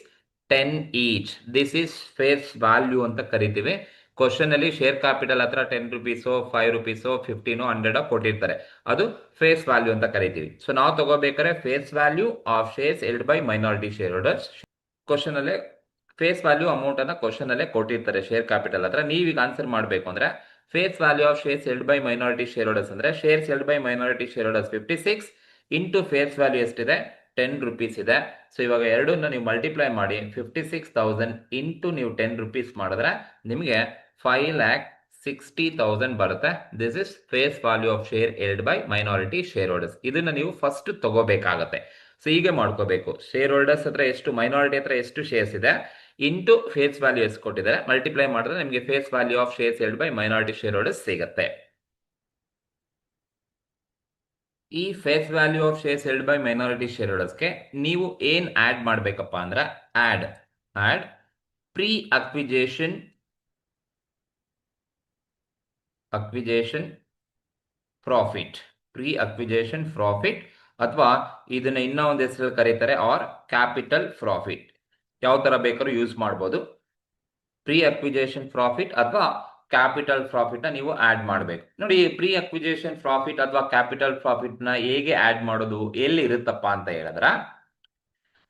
10 each. This is face value ಅಂತ ಕರಿತೀವಿ. ಕ್ವಶನ್ ಅಲ್ಲಿ ಶೇರ್ ಕ್ಯಾಪಿಟಲ್ ಹತ್ರ 10 ರುಪೀಸೋ 5 ರುಪೀಸೋ 15 100 ಕೊಟ್ಟಿರ್ತಾರೆ, ಅದು ಫೇಸ್ ವ್ಯಾಲ್ಯೂ ಅಂತ ಕರಿತೀವಿ. ಸೊ ನಾವು ತಗೋಬೇಕಾದ್ರೆ face value of shares held by minority share holders. Question ಅಲ್ಲೇ ಫೇಸ್ ವ್ಯಾಲ್ಯೂ ಅಮೌಂಟ್ ಅನ್ನ ಕ್ವಶನ್ ಅಲ್ಲೇ ಕೊಟ್ಟಿರ್ತಾರೆ ಶೇರ್ ಕ್ಯಾಪಿಟಲ್ ಹತ್ರ. ನೀವೀಗ ಆನ್ಸರ್ ಮಾಡಬೇಕು ಅಂದ್ರೆ face value of shares held by minority share holders ಅಂದ್ರೆ shares held by minority share holders 56 into face value ಎಷ್ಟಿದೆ? 10 ರುಪೀಸ್ ಇದೆ. ಸೊ ಇವಾಗ ಎರಡನ್ನ ನೀವು ಮಲ್ಟಿಪ್ಲೈ ಮಾಡಿ 56,000 ಇಂಟು ನೀವು 10 ರುಪೀಸ್ ಮಾಡಿದ್ರೆ ನಿಮಗೆ 5,60,000 ಬರುತ್ತೆ. This is face value of share held by minority share holders. ಇದನ್ನ ನೀವು ಫಸ್ಟ್ ತಗೋಬೇಕಾಗತ್ತೆ. ಸೊ ಹೀಗೆ ಮಾಡ್ಕೋಬೇಕು. ಶೇರ್ ಹೋಲ್ಡರ್ಸ್ ಹತ್ರ ಎಷ್ಟು, ಮೈನಾರಿಟಿ ಹತ್ರ ಎಷ್ಟು ಶೇರ್ಸ್ ಇದೆ ಇಂಟು ಫೇಸ್ ವ್ಯಾಲ್ಯೂ ಎಷ್ಟು ಕೊಟ್ಟಿದ್ದಾರೆ, ಮಲ್ಟಿಪ್ಲೈ ಮಾಡಿದ್ರೆ ನಿಮಗೆ face value of shares held by minority share holders ಸಿಗುತ್ತೆ. ಈ face value of shares held by minority share ಹೋಲ್ಡರ್ಸ್ಗೆ ನೀವು ಏನ್ ಆಡ್ ಮಾಡ್ಬೇಕಪ್ಪ ಅಂದ್ರೆ ಆಡ್ ಪ್ರೀ ಅಕ್ವಿಜೇಷನ್ ಪ್ರಾಫಿಟ್, ಅಥವಾ ಇದನ್ನ ಇನ್ನೂ ಒಂದು ಹೆಸರಲ್ಲಿ ಕರೀತಾರೆ ಆರ್ ಕ್ಯಾಪಿಟಲ್ ಪ್ರಾಫಿಟ್. ಯಾವ ತರ ಬೇಕಾದ್ರೂ ಯೂಸ್ ಮಾಡಬಹುದು. ಪ್ರೀ ಅಕ್ವಿಜೇಷನ್ ಪ್ರಾಫಿಟ್ ಅಥವಾ ಕ್ಯಾಪಿಟಲ್ ಪ್ರಾಫಿಟ್ ನ ನೀವು ಆಡ್ ಮಾಡಬೇಕು. ನೋಡಿ, ಪ್ರೀ ಅಕ್ವಿಜೇಷನ್ ಪ್ರಾಫಿಟ್ ಅಥವಾ ಕ್ಯಾಪಿಟಲ್ ಪ್ರಾಫಿಟ್ ನ ಹೇಗೆ ಆಡ್ ಮಾಡೋದು, ಎಲ್ಲಿ ಇರುತ್ತಪ್ಪ ಅಂತ ಹೇಳಿದ್ರ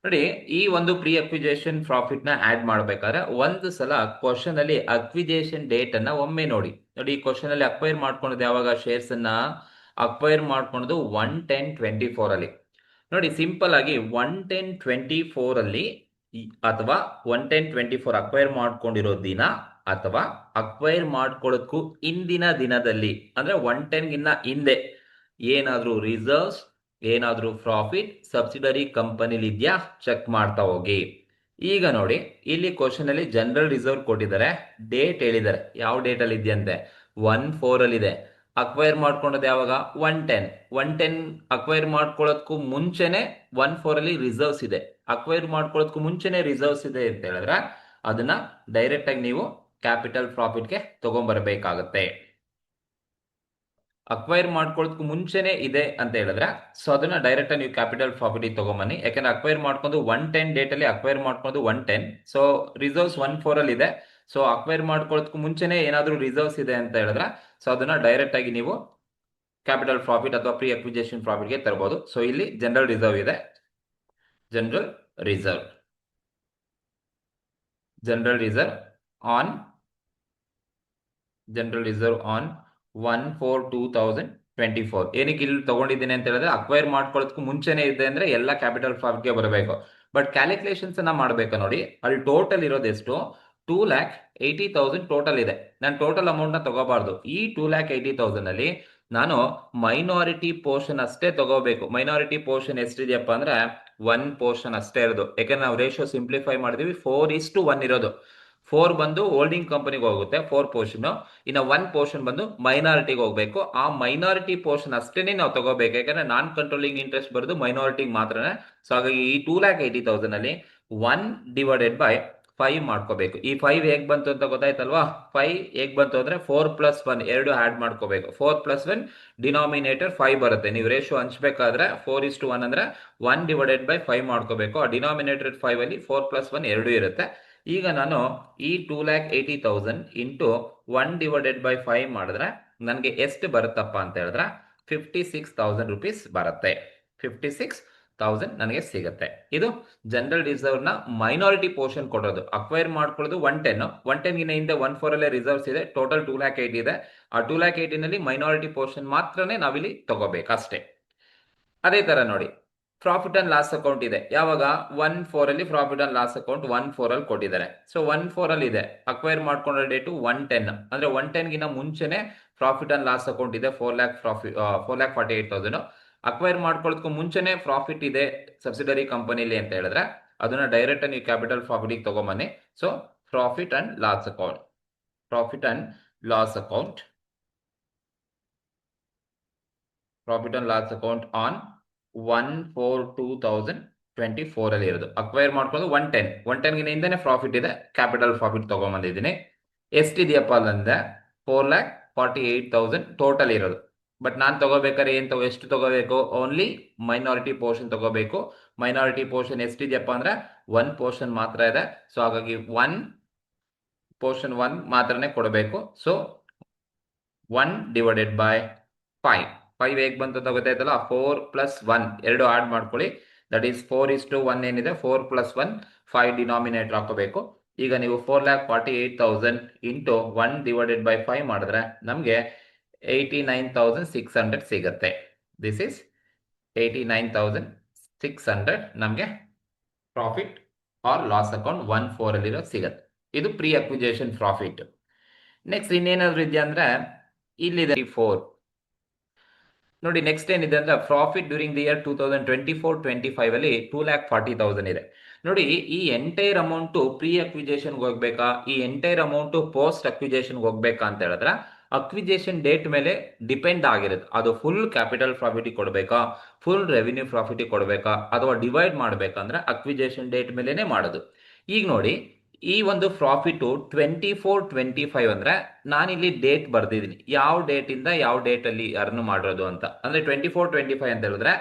ನೋಡಿ, ಈ ಒಂದು ಪ್ರೀ ಅಕ್ವಿಜೇಷನ್ ಪ್ರಾಫಿಟ್ ನ ಆಡ್ ಮಾಡ್ಬೇಕಾದ್ರೆ ಒಂದು ಸಲ ಕ್ವಶನ್ ಅಲ್ಲಿ ಅಕ್ವಿಜೇಷನ್ ಡೇಟ್ ಅನ್ನ ಒಮ್ಮೆ ನೋಡಿ. ಈ ಕ್ವಶನ್ ಅಲ್ಲಿ ಅಕ್ವೈರ್ ಮಾಡ್ಕೊಂಡಿದ್ದು ಯಾವಾಗ? ಶೇರ್ಸ್ ಅನ್ನ ಅಕ್ವೈರ್ ಮಾಡ್ಕೊಂಡಿದ್ದು 1/10/24 ಅಲ್ಲಿ. ನೋಡಿ, ಸಿಂಪಲ್ ಆಗಿ 1/10/24 ಅಲ್ಲಿ ಅಥವಾ 1/10/24 ಅಕ್ವೈರ್ ಮಾಡ್ಕೊಂಡಿರೋ ದಿನ ಅಥವಾ ಅಕ್ವೈರ್ ಮಾಡ್ಕೊಳ್ಳೋದಕ್ಕೂ ಇಂದಿನ ದಿನದಲ್ಲಿ, ಅಂದ್ರೆ 1/10 ಗಿನ್ನ ಹಿಂದೆ ಏನಾದ್ರೂ ರಿಸರ್ವ್ಸ್, ಏನಾದ್ರೂ ಪ್ರಾಫಿಟ್ ಸಬ್ಸಿಡರಿ ಕಂಪನಿಲಿ ಇದೆಯಾ ಚೆಕ್ ಮಾಡ್ತಾ ಹೋಗಿ. ಈಗ ನೋಡಿ, ಇಲ್ಲಿ ಕ್ವಶನ್ ಅಲ್ಲಿ ಜನರಲ್ ರಿಸರ್ವ್ ಕೊಟ್ಟಿದ್ದಾರೆ, ಡೇಟ್ ಹೇಳಿದ್ದಾರೆ, ಯಾವ ಡೇಟ್ ಅಲ್ಲಿ ಇದೆಯಂತೆ 1/4 ಅಲ್ಲಿ ಇದೆ. ಅಕ್ವೈರ್ ಮಾಡ್ಕೊಂಡದ್ದು ಯಾವಾಗ? 1/10 ಅಕ್ವೈರ್ ಮಾಡ್ಕೊಳ್ಳೋದಕ್ಕೂ ಮುಂಚೆನೆ 1/4 ಅಲ್ಲಿ ರಿಸರ್ವ್ಸ್ ಇದೆ. ಅಕ್ವೈರ್ ಮಾಡ್ಕೊಳ್ಳೋದಕ್ಕೂ ಮುಂಚೆನೆ ರಿಸರ್ವ್ಸ್ ಇದೆ ಅಂತ ಹೇಳಿದ್ರೆ ಅದನ್ನ ಡೈರೆಕ್ಟ್ ಆಗಿ ನೀವು ಕ್ಯಾಪಿಟಲ್ ಪ್ರಾಫಿಟ್ಗೆ ತಗೊಂಡ್ಬರ್ಬೇಕಾಗತ್ತೆ. ಅಕ್ವೈರ್ ಮಾಡ್ಕೊಳ್ಳೋದಕ್ಕೂ ಮುಂಚೆನೆ ಇದೆ ಅಂತ ಹೇಳಿದ್ರೆ ಸೊ ಅದನ್ನ ಡೈರೆಕ್ಟ್ ಆಗಿ ನೀವು ಕ್ಯಾಪಿಟಲ್ ಪ್ರಾಫಿಟ್ ತಗೊಂಬನ್ನಿ. ಯಾಕಂದ್ರೆ ಅಕ್ವೈರ್ ಮಾಡ್ಕೊಂಡು 1/10 ಡೇಟ್ ಅಲ್ಲಿ ಅಕ್ವೈರ್ ಮಾಡ್ಕೊಂಡು 1/10, ಸೊ ರಿಸರ್ವ್ಸ್ 1/4 ಅಲ್ಲಿ ಇದೆ. ಸೊ ಅಕ್ವೈರ್ ಮಾಡ್ಕೊಳ್ಳೋದಕ್ಕೂ ಮುಂಚೆನೆ ಏನಾದ್ರೂ ರಿಸರ್ವ್ಸ್ ಇದೆ ಅಂತ ಹೇಳಿದ್ರೆ ಸೊ ಅದನ್ನ ಡೈರೆಕ್ಟ್ ಆಗಿ ನೀವು ಕ್ಯಾಪಿಟಲ್ ಪ್ರಾಫಿಟ್ ಅಥವಾ ಪ್ರೀ ಅಕ್ವಿಜೇಷನ್ ಪ್ರಾಫಿಟ್ಗೆ ತರಬಹುದು. ಸೊ ಇಲ್ಲಿ ಜನರಲ್ ರಿಸರ್ವ್ ಇದೆ, ಜನರಲ್ ರಿಸರ್ವ್ ಆನ್ 1/4/2024. ಏನಕ್ಕೆ ಇಲ್ಲಿ ತಗೊಂಡಿದ್ದೀನಿ ಅಂತ ಹೇಳಿದ್ರೆ ಅಕ್ವೈರ್ ಮಾಡ್ಕೊಳ್ಳೋದಕ್ಕೂ ಮುಂಚೆನೆ ಇದೆ ಅಂದ್ರೆ ಎಲ್ಲ ಕ್ಯಾಪಿಟಲ್ ಪ್ರಾಫಿಟ್ಗೆ ಬರಬೇಕು. ಬಟ್ ಕ್ಯಾಲ್ಕುಲೇಷನ್ಸ್ ಅನ್ನ ಮಾಡ್ಬೇಕು ನೋಡಿ, ಅಲ್ಲಿ ಟೋಟಲ್ ಇರೋದು ಎಷ್ಟು? 2,80,000 ಟೋಟಲ್ ಇದೆ. ನಾನು ಟೋಟಲ್ ಅಮೌಂಟ್ನ ತಗೋಬಾರ್ದು. ಈ 2,80,000 ಅಲ್ಲಿ ನಾನು ಮೈನಾರಿಟಿ ಪೋರ್ಷನ್ ಅಷ್ಟೇ ತಗೋಬೇಕು. ಮೈನಾರಿಟಿ ಪೋರ್ಷನ್ ಎಷ್ಟಿದೆಯಪ್ಪ ಅಂದ್ರೆ 1 ಪೋರ್ಷನ್ ಅಷ್ಟೇ ಇರೋದು. ಯಾಕಂದ್ರೆ ನಾವು ರೇಷಿಯೋ ಸಿಂಪ್ಲಿಫೈ ಮಾಡಿದೀವಿ, 4:1 ಇರೋದು. 4 ಬಂದು ಹೋಲ್ಡಿಂಗ್ ಕಂಪನಿಗೆ ಹೋಗುತ್ತೆ 4 ಪೋರ್ಷನ್, ಇನ್ನು 1 ಪೋರ್ಷನ್ ಬಂದು ಮೈನಾರಿಟಿಗೆ ಹೋಗ್ಬೇಕು. ಆ ಮೈನಾರಿಟಿ ಪೋರ್ಷನ್ ಅಷ್ಟೇನೆ ನಾವು ತಗೋಬೇಕು, ಯಾಕಂದ್ರೆ ನಾನ್ ಕಂಟ್ರೋಲಿಂಗ್ ಇಂಟ್ರೆಸ್ಟ್ ಬರೋದು ಮೈನಾರಿಟಿಗೆ ಮಾತ್ರನೇ. ಸೊ ಹಾಗಾಗಿ ಈ 2,80,000 ಅಲ್ಲಿ 1/5 ಮಾಡ್ಕೋಬೇಕು. ಈ 5 ಹೇಗ್ ಬಂತು ಅಂತ ಗೊತ್ತಾಯ್ತಲ್ವಾ? 5 ಹೇಗ್ ಬಂತು ಅಂದ್ರೆ 4+1 ಎರಡು ಆಡ್ ಮಾಡ್ಕೋಬೇಕು. 4+1 ಡಿನಾಮಿನೇಟರ್ 5 ಬರುತ್ತೆ. ನೀವು ರೇಷಿಯೋ ಹಂಚ್ಬೇಕಾದ್ರೆ 4:1 ಅಂದ್ರೆ 1/5 ಮಾಡ್ಕೋಬೇಕು. ಆ ಡಿನಾಮಿನೇಟರ್ 5 ಅಲ್ಲಿ 4+1 ಎರಡು ಇರುತ್ತೆ. ಈಗ ನಾನು ಈ 2,80,000 ಇಂಟು 1/5 ಮಾಡಿದ್ರೆ ನನಗೆ ಎಷ್ಟು ಬರುತ್ತಪ್ಪ ಅಂತ ಹೇಳಿದ್ರೆ 56,000 ರುಪೀಸ್ ಬರುತ್ತೆ. 56,000 ನನಗೆ ಸಿಗುತ್ತೆ. ಇದು ಜನರಲ್ ರಿಸರ್ವ್ ನ ಮೈನಾರಿಟಿ ಪೋರ್ಷನ್ ಕೊಡೋದು. ಅಕ್ವೈರ್ ಮಾಡ್ಕೊಳ್ಳೋದು 110 ಗಿನ ಹಿಂದೆ 1/4 ಅಲ್ಲೇ ರಿಸರ್ವ್ಸ್ ಇದೆ. ಟೋಟಲ್ 2,80,000 ಇದೆ. ಆ 2,80,000 ನಲ್ಲಿ ಮೈನಾರಿಟಿ ಪೋರ್ಷನ್ ಮಾತ್ರನೇ ನಾವಿಲ್ಲಿ ತಗೋಬೇಕು ಅಷ್ಟೇ. ಅದೇ ತರ ನೋಡಿ, ಪ್ರಾಫಿಟ್ ಅಂಡ್ ಲಾಸ್ ಅಕೌಂಟ್ ಇದೆ. ಯಾವಾಗ 1/4 ಅಲ್ಲಿ ಪ್ರಾಫಿಟ್ ಅಂಡ್ ಲಾಸ್ ಅಕೌಂಟ್ 1/4 ಅಲ್ಲಿ ಕೊಟ್ಟಿದ್ದಾರೆ. ಸೊ 1/4 ಅಲ್ಲಿ ಇದೆ. ಅಕ್ವೈರ್ ಮಾಡ್ಕೊಂಡ ಡೇಟು 110 ಅಂದ್ರೆ 110 ಗಿನ ಮುಂಚೆನೆ ಪ್ರಾಫಿಟ್ ಅಂಡ್ ಲಾಸ್ ಅಕೌಂಟ್ ಇದೆ 4,48,000. ಅಕ್ವೈರ್ ಮಾಡ್ಕೊಳ್ಳೋದಕ್ಕೂ ಮುಂಚೆನೆ ಪ್ರಾಫಿಟ್ ಇದೆ ಸಬ್ಸಿಡರಿ ಕಂಪನಿಲಿ ಅಂತ ಹೇಳಿದ್ರೆ ಅದನ್ನ ಡೈರೆಕ್ಟ್ ನೀವು ಕ್ಯಾಪಿಟಲ್ ಪ್ರಾಫಿಟ್ ತಗೊಂಬನ್ನಿ. So profit and loss account, profit and loss account, profit and loss account on 1/4/2024 ಅಲ್ಲಿ ಇರೋದು. ಅಕ್ವೈರ್ ಮಾಡ್ಕೊಂಡು 110 ಗಿನ ಹಿಂದೆನೆ ಪ್ರಾಫಿಟ್ ಇದೆ, ಕ್ಯಾಪಿಟಲ್ ಪ್ರಾಫಿಟ್ ತಗೊಂಬಂದಿದ್ದೀನಿ. ಎಷ್ಟಿದೆಯಪ್ಪ ಅಂದ್ರೆ 4,48,000 ಟೋಟಲ್ ಇರೋದು. ಬಟ್ ನಾನು ತಗೋಬೇಕಾದ್ರೆ ಎಷ್ಟು ತಗೋಬೇಕು? ಓನ್ಲಿ ಮೈನಾರಿಟಿ ಪೋರ್ಷನ್ ತಗೋಬೇಕು. ಮೈನಾರಿಟಿ ಪೋರ್ಷನ್ ಎಷ್ಟಿದೆಯಪ್ಪ ಅಂದ್ರೆ 1 ಪೋರ್ಷನ್ ಮಾತ್ರ ಇದೆ. ಸೊ ಹಾಗಾಗಿ 1 ಪೋರ್ಷನ್ 1 ಮಾತ್ರನೇ ಕೊಡಬೇಕು. ಸೊ 1/5 ಹೇಗೆ ಬಂತು ಅಂತ ಗೊತ್ತಾಯ್ತಲ್ಲ? 4+1 ಎರಡು ಆಡ್ ಮಾಡ್ಕೊಳ್ಳಿ. ದಟ್ ಈಸ್ 4:1 ಏನಿದೆ 4+1 5 ಡಿನಾಮಿನೇಟರ್ ಹಾಕೋಬೇಕು. ಈಗ ನೀವು 4,48,000 ಇಂಟು 1/5 ಮಾಡಿದ್ರೆ ನಮಗೆ 89,600 ಸಿಗುತ್ತೆ. ದಿಸ್ ಇಸ್ 89,600 ನಮಗೆ ಪ್ರಾಫಿಟ್ ಆರ್ ಲಾಸ್ ಅಕೌಂಟ್ 1/4 ಅಲ್ಲಿರೋ ಸಿಗುತ್ತೆ. ಇದು ಪ್ರೀ ಅಕ್ವಿಜೇಷನ್ ಪ್ರಾಫಿಟ್. ನೆಕ್ಸ್ಟ್ ಇನ್ನೇನಾದ್ರು ಇದೆಯಾ ಅಂದ್ರೆ ಇಲ್ಲಿದೆ 4 ನೋಡಿ. ನೆಕ್ಸ್ಟ್ ಏನಿದೆ ಅಂದ್ರೆ ಪ್ರಾಫಿಟ್ ಡ್ಯೂರಿಂಗ್ ದಿ ಇಯರ್ 2024-25 ಅಲ್ಲಿ 2,40,000 ಇದೆ. ನೋಡಿ, ಈ ಎಂಟೈರ್ ಅಮೌಂಟ್ ಪ್ರೀ ಅಕ್ವಿಜೇಷನ್ ಹೋಗ್ಬೇಕಾ, ಈ ಎಂಟೈರ್ ಅಮೌಂಟ್ ಪೋಸ್ಟ್ ಅಕ್ವಿಜೇಷನ್ ಹೋಗ್ಬೇಕಾ ಅಂತ ಹೇಳಿದ್ರೆ ಅಕ್ವಿಜೇಷನ್ ಡೇಟ್ ಮೇಲೆ ಡಿಪೆಂಡ್ ಆಗಿರುತ್ತೆ. ಅದು ಫುಲ್ ಕ್ಯಾಪಿಟಲ್ ಪ್ರಾಫಿಟ್ ಕೊಡಬೇಕಾ, ಫುಲ್ ರೆವಿನ್ಯೂ ಪ್ರಾಫಿಟ್ ಕೊಡಬೇಕಾ, ಅಥವಾ ಡಿವೈಡ್ ಮಾಡ್ಬೇಕಂದ್ರೆ ಅಕ್ವಿಜೇಷನ್ ಡೇಟ್ ಮೇಲೆನೆ ಮಾಡೋದು. ಈಗ ನೋಡಿ, ಈ ಒಂದು ಪ್ರಾಫಿಟ್ 24-25 ಅಂದ್ರೆ ನಾನಿಲ್ಲಿ ಡೇಟ್ ಬರ್ದಿದ್ದೀನಿ, ಯಾವ ಡೇಟ್ ಇಂದ ಯಾವ ಡೇಟ್ ಅಲ್ಲಿ ಅರ್ನ್ ಮಾಡೋದು ಅಂತ. ಅಂದ್ರೆ 24-25 ಅಂತ ಹೇಳಿದ್ರೆ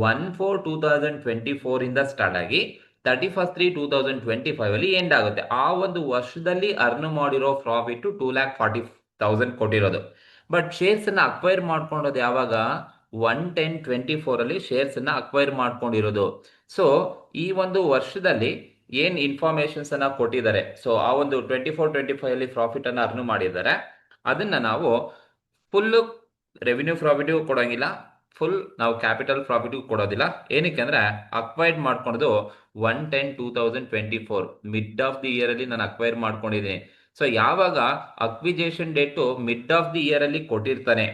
1/4/2024 ಇಂದ ಸ್ಟಾರ್ಟ್ ಆಗಿ 31/3/2025 ಅಲ್ಲಿ ಎಂಡ್ ಆಗುತ್ತೆ. ಆ ಒಂದು ವರ್ಷದಲ್ಲಿ ಅರ್ನ್ ಮಾಡಿರೋ ಪ್ರಾಫಿಟ್ 2,40,000 ಕೊಟ್ಟಿರೋದು. ಬಟ್ ಶೇರ್ಸ್ ಅನ್ನ ಅಕ್ವೈರ್ ಮಾಡ್ಕೊಂಡೋದು ಯಾವಾಗ? 1/10/24 ಅಲ್ಲಿ ಶೇರ್ಸ್ ಅನ್ನ ಅಕ್ವೈರ್ ಮಾಡ್ಕೊಂಡಿರೋದು. ಸೊ ಈ ಒಂದು ವರ್ಷದಲ್ಲಿ ಏನ್ ಇನ್ಫಾರ್ಮೇಶನ್ಸ್ ಅನ್ನ ಕೊಟ್ಟಿದ್ದಾರೆ, ಸೊ ಆ ಒಂದು 24-25 ಅಲ್ಲಿ ಪ್ರಾಫಿಟ್ ಅನ್ನ ಅರ್ನ್ ಮಾಡಿದ್ದಾರೆ, ಅದನ್ನ ನಾವು ಫುಲ್ ರೆವಿನ್ಯೂ ಪ್ರಾಫಿಟ್ ಕೊಡೋಂಗಿಲ್ಲ, ಫುಲ್ ನಾವು ಕ್ಯಾಪಿಟಲ್ ಪ್ರಾಫಿಟ್ ಕೊಡೋದಿಲ್ಲ. ಏನಕ್ಕೆ ಅಂದ್ರೆ ಅಕ್ವೈರ್ ಮಾಡ್ಕೊಂಡು 1/10/2024 ಮಿಡ್ ಆಫ್ ದಿ ಇಯರ್ ಅಲ್ಲಿ ನಾನು ಅಕ್ವೈರ್ ಮಾಡ್ಕೊಂಡಿದ್ದೀನಿ. ಸೊ ಯಾವಾಗ acquisition date mid of the year ಅಲ್ಲಿ ಕೊಟ್ಟಿರ್ತಾನೆ,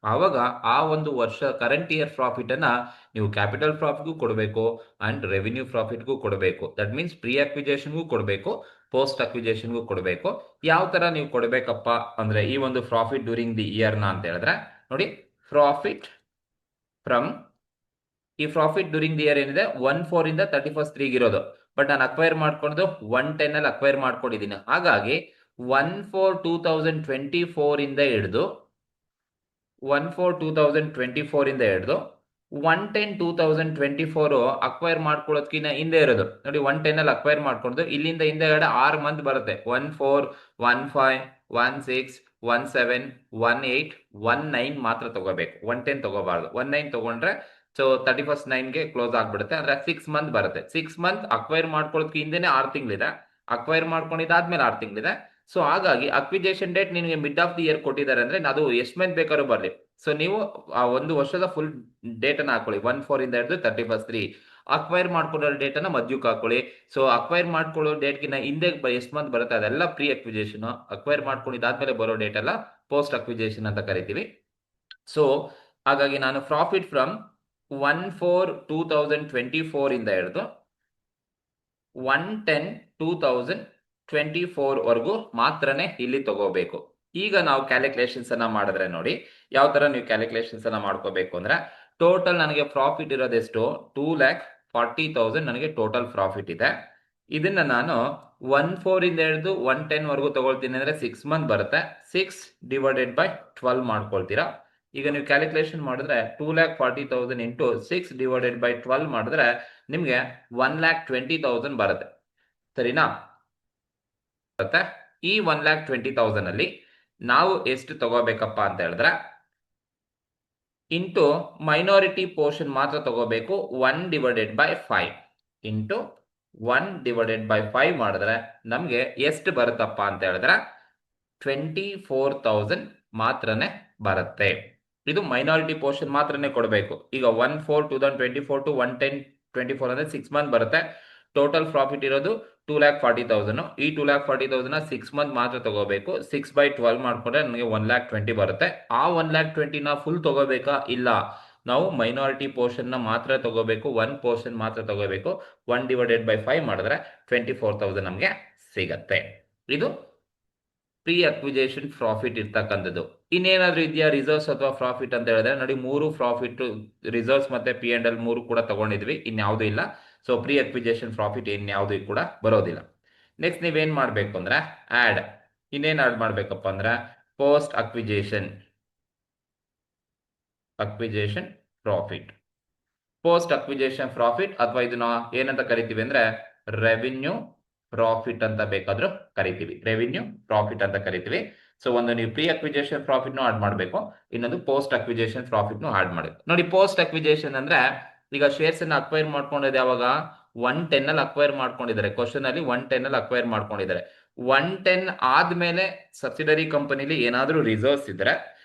ಆವಾಗ ಆ ಒಂದು ವರ್ಷ ಕರೆಂಟ್ ಇಯರ್ ಪ್ರಾಫಿಟ್ ಅನ್ನ ನೀವು ಕ್ಯಾಪಿಟಲ್ ಪ್ರಾಫಿಟ್ಗೂ ಕೊಡಬೇಕು ಅಂಡ್ ರೆವಿನ್ಯೂ ಪ್ರಾಫಿಟ್ಗೂ ಕೊಡಬೇಕು. ದಟ್ ಮೀನ್ಸ್ ಪ್ರೀ ಅಕ್ವಿಜೇಷನ್ಗೂ ಕೊಡಬೇಕು, ಪೋಸ್ಟ್ ಅಕ್ವಿಜೇಷನ್ಗೂ ಕೊಡಬೇಕು. ಯಾವ ತರ ನೀವು ಕೊಡಬೇಕಪ್ಪ ಅಂದ್ರೆ ಈ ಒಂದು ಪ್ರಾಫಿಟ್ ಡ್ಯೂರಿಂಗ್ ದಿ ಇಯರ್ನ ಅಂತ ಹೇಳಿದ್ರೆ ನೋಡಿ, ಪ್ರಾಫಿಟ್ ಫ್ರಮ್ ಈ ಪ್ರಾಫಿಟ್ ಡ್ಯೂರಿಂಗ್ ದಿ ಇಯರ್ ಏನಿದೆ 1/4 ಇಂದ 31/3 ಇರೋದು. ಬಟ್ ನಾನು ಅಕ್ವೈರ್ ಮಾಡ್ಕೊಂಡು 1/10 ಅಲ್ಲಿ ಅಕ್ವೈರ್ ಮಾಡ್ಕೊಂಡಿದ್ದೀನಿ. ಹಾಗಾಗಿ 1/4/2024 ಇಂದ ಹಿಡಿದು 1/4/2024 ಇಂದ ಹಿಡಿದು 1/10/2024 ಅಕ್ವೈರ್ ಮಾಡ್ಕೊಳ್ಳೋದಕ್ಕಿಂತ ಹಿಂದೆ ಇರೋದು. ನೋಡಿ, 1/10 ಅಲ್ಲಿ ಅಕ್ವೈರ್ ಮಾಡ್ಕೊಂಡು ಇಲ್ಲಿಂದ ಹಿಂದೆಗಡೆ 6 ಮಂತ್ ಬರುತ್ತೆ. 1/4, 1/5, 1/6, 1/7, 1/8, 1/9 ಮಾತ್ರ ತಗೋಬೇಕು. 1/10 ತಗೋಬಾರ್ದು. 1/9 ತಗೊಂಡ್ರೆ ಸೊ 31/9ಗೆ ಕ್ಲೋಸ್ ಆಗ್ಬಿಡುತ್ತೆ. ಅಂದ್ರೆ 6 ಮಂತ್ ಬರುತ್ತೆ. 6 ಮಂತ್ ಅಕ್ವೈರ್ ಮಾಡ್ಕೊಳ್ಳೋದಕ್ಕೆ ಹಿಂದೆನೆ 6 ತಿಂಗಳಿದೆ, ಅಕ್ವೈರ್ ಮಾಡ್ಕೊಂಡಿದ್ದಾದ್ಮೇಲೆ 6 ತಿಂಗಳಿದೆ. ಸೊ ಹಾಗಾಗಿ ಅಕ್ವಿಜೇಷನ್ ಡೇಟ್ ನಿಮಗೆ ಮಿಡ್ ಆಫ್ ದಿ ಇಯರ್ ಕೊಟ್ಟಿದ್ದಾರೆ ಅಂದ್ರೆ ಅದು ಎಷ್ಟು ಮಂತ್ ಬೇಕಾದ್ರೂ ಬರಲಿ. ಸೊ ನೀವು ಆ ಒಂದು ವರ್ಷದ ಫುಲ್ ಡೇಟ್ ಅನ್ನ ಹಾಕೊಳ್ಳಿ, 1/4 ಇಂದ ಹಿಡಿದು 31/3. ಅಕ್ವೈರ್ ಮಾಡ್ಕೊಳ್ಳೋ ಡೇಟನ್ನ ಮಧ್ಯಕ್ಕೆ ಹಾಕೊಳ್ಳಿ. ಸೊ ಅಕ್ವೈರ್ ಮಾಡ್ಕೊಳ್ಳೋ ಡೇಟ್ಗಿನ್ನ ಹಿಂದೆ ಎಷ್ಟು ಮಂತ್ ಬರುತ್ತೆ ಅದೆಲ್ಲ ಪ್ರೀ ಅಕ್ವಿಜೇಷನ್. ಅಕ್ವೈರ್ ಮಾಡ್ಕೊಂಡಿದ್ದಾದ್ಮೇಲೆ ಬರೋ ಡೇಟ್ ಎಲ್ಲ ಪೋಸ್ಟ್ ಅಕ್ವಿಜೇಷನ್ ಅಂತ ಕರಿತೀವಿ. ಸೊ ಹಾಗಾಗಿ ನಾನು ಪ್ರಾಫಿಟ್ ಫ್ರಮ್ 1/4/2024 ಇಂದ ಹಿಡಿದು 1/10/2024 ವರೆಗೂ ಮಾತ್ರನೇ ಇಲ್ಲಿ ತಗೋಬೇಕು. ಈಗ ನಾವು ಕ್ಯಾಲ್ಕುಲೇಷನ್ಸ್ ಅನ್ನ ಮಾಡಿದ್ರೆ ನೋಡಿ ಯಾವ ತರ ನೀವು ಕ್ಯಾಲ್ಕುಲೇಷನ್ಸ್ ಅನ್ನ ಮಾಡ್ಕೋಬೇಕು ಅಂದ್ರೆ, ಟೋಟಲ್ ನನಗೆ ಪ್ರಾಫಿಟ್ ಇರೋದೆಷ್ಟು 2,40,000 ನನಗೆ ಟೋಟಲ್ ಪ್ರಾಫಿಟ್ ಇದೆ. ಇದನ್ನ ನಾನು 1/4 ಇಂದ ಹಿಡಿದು 1/10 ವರೆಗೂ ತಗೊಳ್ತೀನಿ ಅಂದ್ರೆ 6 ಮಂತ್ ಬರುತ್ತೆ. 6/12 ಮಾಡ್ಕೊಳ್ತೀರಾ. ಈಗ ನೀವು ಕ್ಯಾಲ್ಕುಲೇಷನ್ ಮಾಡಿದ್ರೆ 2,40,000 ಇಂಟು 6/12 ಮಾಡಿದ್ರೆ ನಿಮ್ಗೆ 1,20,000 ಬರುತ್ತೆ. ಸರಿನಾ? ಬರುತ್ತೆ. ಈ 1,20,000 ಅಲ್ಲಿ ನಾವು ಎಷ್ಟು ತಗೋಬೇಕಪ್ಪ ಅಂತ ಹೇಳಿದ್ರೆ, ಇಂಟು ಮೈನಾರಿಟಿ ಪೋರ್ಷನ್ ಮಾತ್ರ ತಗೋಬೇಕು 1/5 ಇಂಟು 1/5 ಮಾಡಿದ್ರೆ ನಮ್ಗೆ ಎಷ್ಟು ಬರುತ್ತಪ್ಪ ಅಂತ ಹೇಳಿದ್ರೆ 24,000 ಮಾತ್ರನೇ ಬರುತ್ತೆ. ಇದು ಮೈನಾರಿಟಿ ಪೋರ್ಷನ್ ಮಾತ್ರನೇ ಕೊಡಬೇಕು. ಈಗ 1/4/2024 ಟು 1/10/24 ಅಂದ್ರೆ 6 ಮಂತ್ ಬರುತ್ತೆ. ಟೋಟಲ್ ಪ್ರಾಫಿಟ್ ಇರೋದು 2,40,000. ಈ 2,40,000 6 ಮಂತ್ ಮಾತ್ರ ತಗೋಬೇಕು. 6/12 ಮಾಡ್ಕೊಂಡ್ರೆ ನನಗೆ 1,20,000 ಬರುತ್ತೆ. ಆ 1,20,000 ಫುಲ್ ತಗೋಬೇಕಾ? ಇಲ್ಲ, ನಾವು ಮೈನಾರಿಟಿ ಪೋರ್ಷನ್ ಮಾತ್ರ ತಗೋಬೇಕು. 1 ಪೋರ್ಷನ್ ಮಾತ್ರ ತಗೋಬೇಕು. 1/5 ಮಾಡಿದ್ರೆ 24,000 ನಮಗೆ ಸಿಗತ್ತೆ. ಇದು ಪ್ರೀ ಅಕ್ವಿಜೇಷನ್ ಪ್ರಾಫಿಟ್ ಇರ್ತಕ್ಕಂಥದ್ದು. ಇನ್ನೇನಾದ್ರೂ ಇದೆಯಾ ರಿಸರ್ವ್ಸ್ ಅಥವಾ ಪ್ರಾಫಿಟ್ ಅಂತ ಹೇಳಿದ್ರೆ ನೋಡಿ, 3 ಪ್ರಾಫಿಟ್ ರಿಸರ್ವ್ಸ್ ಮತ್ತೆ P&L 3 ಕೂಡ ತಗೊಂಡಿದ್ವಿ, ಇನ್ಯಾವುದೂ ಇಲ್ಲ. ಸೊ ಪ್ರೀ ಅಕ್ವಿಜೇಷನ್ ಪ್ರಾಫಿಟ್ ಇನ್ಯಾವುದು ಕೂಡ ಬರೋದಿಲ್ಲ. ನೆಕ್ಸ್ಟ್ ನೀವೇನ್ ಮಾಡ್ಬೇಕು ಅಂದ್ರೆ ಆಡ್, ಇನ್ನೇನ್ ಆಡ್ ಮಾಡ್ಬೇಕಪ್ಪ ಅಂದ್ರೆ post acquisition profit. Post acquisition profit ಅಥವಾ ಇದನ್ನ ಏನಂತ ಕರಿತೀವಿ ಅಂದ್ರೆ ರೆವಿನ್ಯೂ ಪ್ರಾಫಿಟ್ ಅಂತ ಬೇಕಾದ್ರೂ ಕರಿತೀವಿ. ರೆವಿನ್ಯೂ ಪ್ರಾಫಿಟ್ ಅಂತ ಕರಿತೀವಿ. ಸೊ ಒಂದು ನೀವು ಪ್ರೀ ಅಕ್ವಿಜೇಷನ್ ಪ್ರಾಫಿಟ್ ಆಡ್ ಮಾಡಬೇಕು, ಇನ್ನೊಂದು ಪೋಸ್ಟ್ ಅಕ್ವಿಜೇಷನ್ ಪ್ರಾಫಿಟ್ ಆಡ್ ಮಾಡಬೇಕು. ನೋಡಿ, ಪೋಸ್ಟ್ ಅಕ್ವಿಜೇಷನ್ ಅಂದ್ರೆ ಈಗ ಶೇರ್ಸ್ ಅನ್ನ ಅಕ್ವೈರ್ ಮಾಡ್ಕೊಂಡಿದೆ ಯಾವಾಗ 110 ಅಲ್ಲಿ ಅಕ್ವೈರ್ ಮಾಡ್ಕೊಂಡಿದ್ದಾರೆ. ಕ್ವಶನ್ ಅಲ್ಲಿ 110 ಅಲ್ಲಿ ಅಕ್ವೈರ್ ಮಾಡ್ಕೊಂಡಿದ್ದಾರೆ. 110 ಆದ್ಮೇಲೆ ಸಬ್ಸಿಡರಿ ಕಂಪನಿಲಿ ಏನಾದ್ರೂ ರಿಸರ್ವ್ಸ್ ಇದ್ರೆ,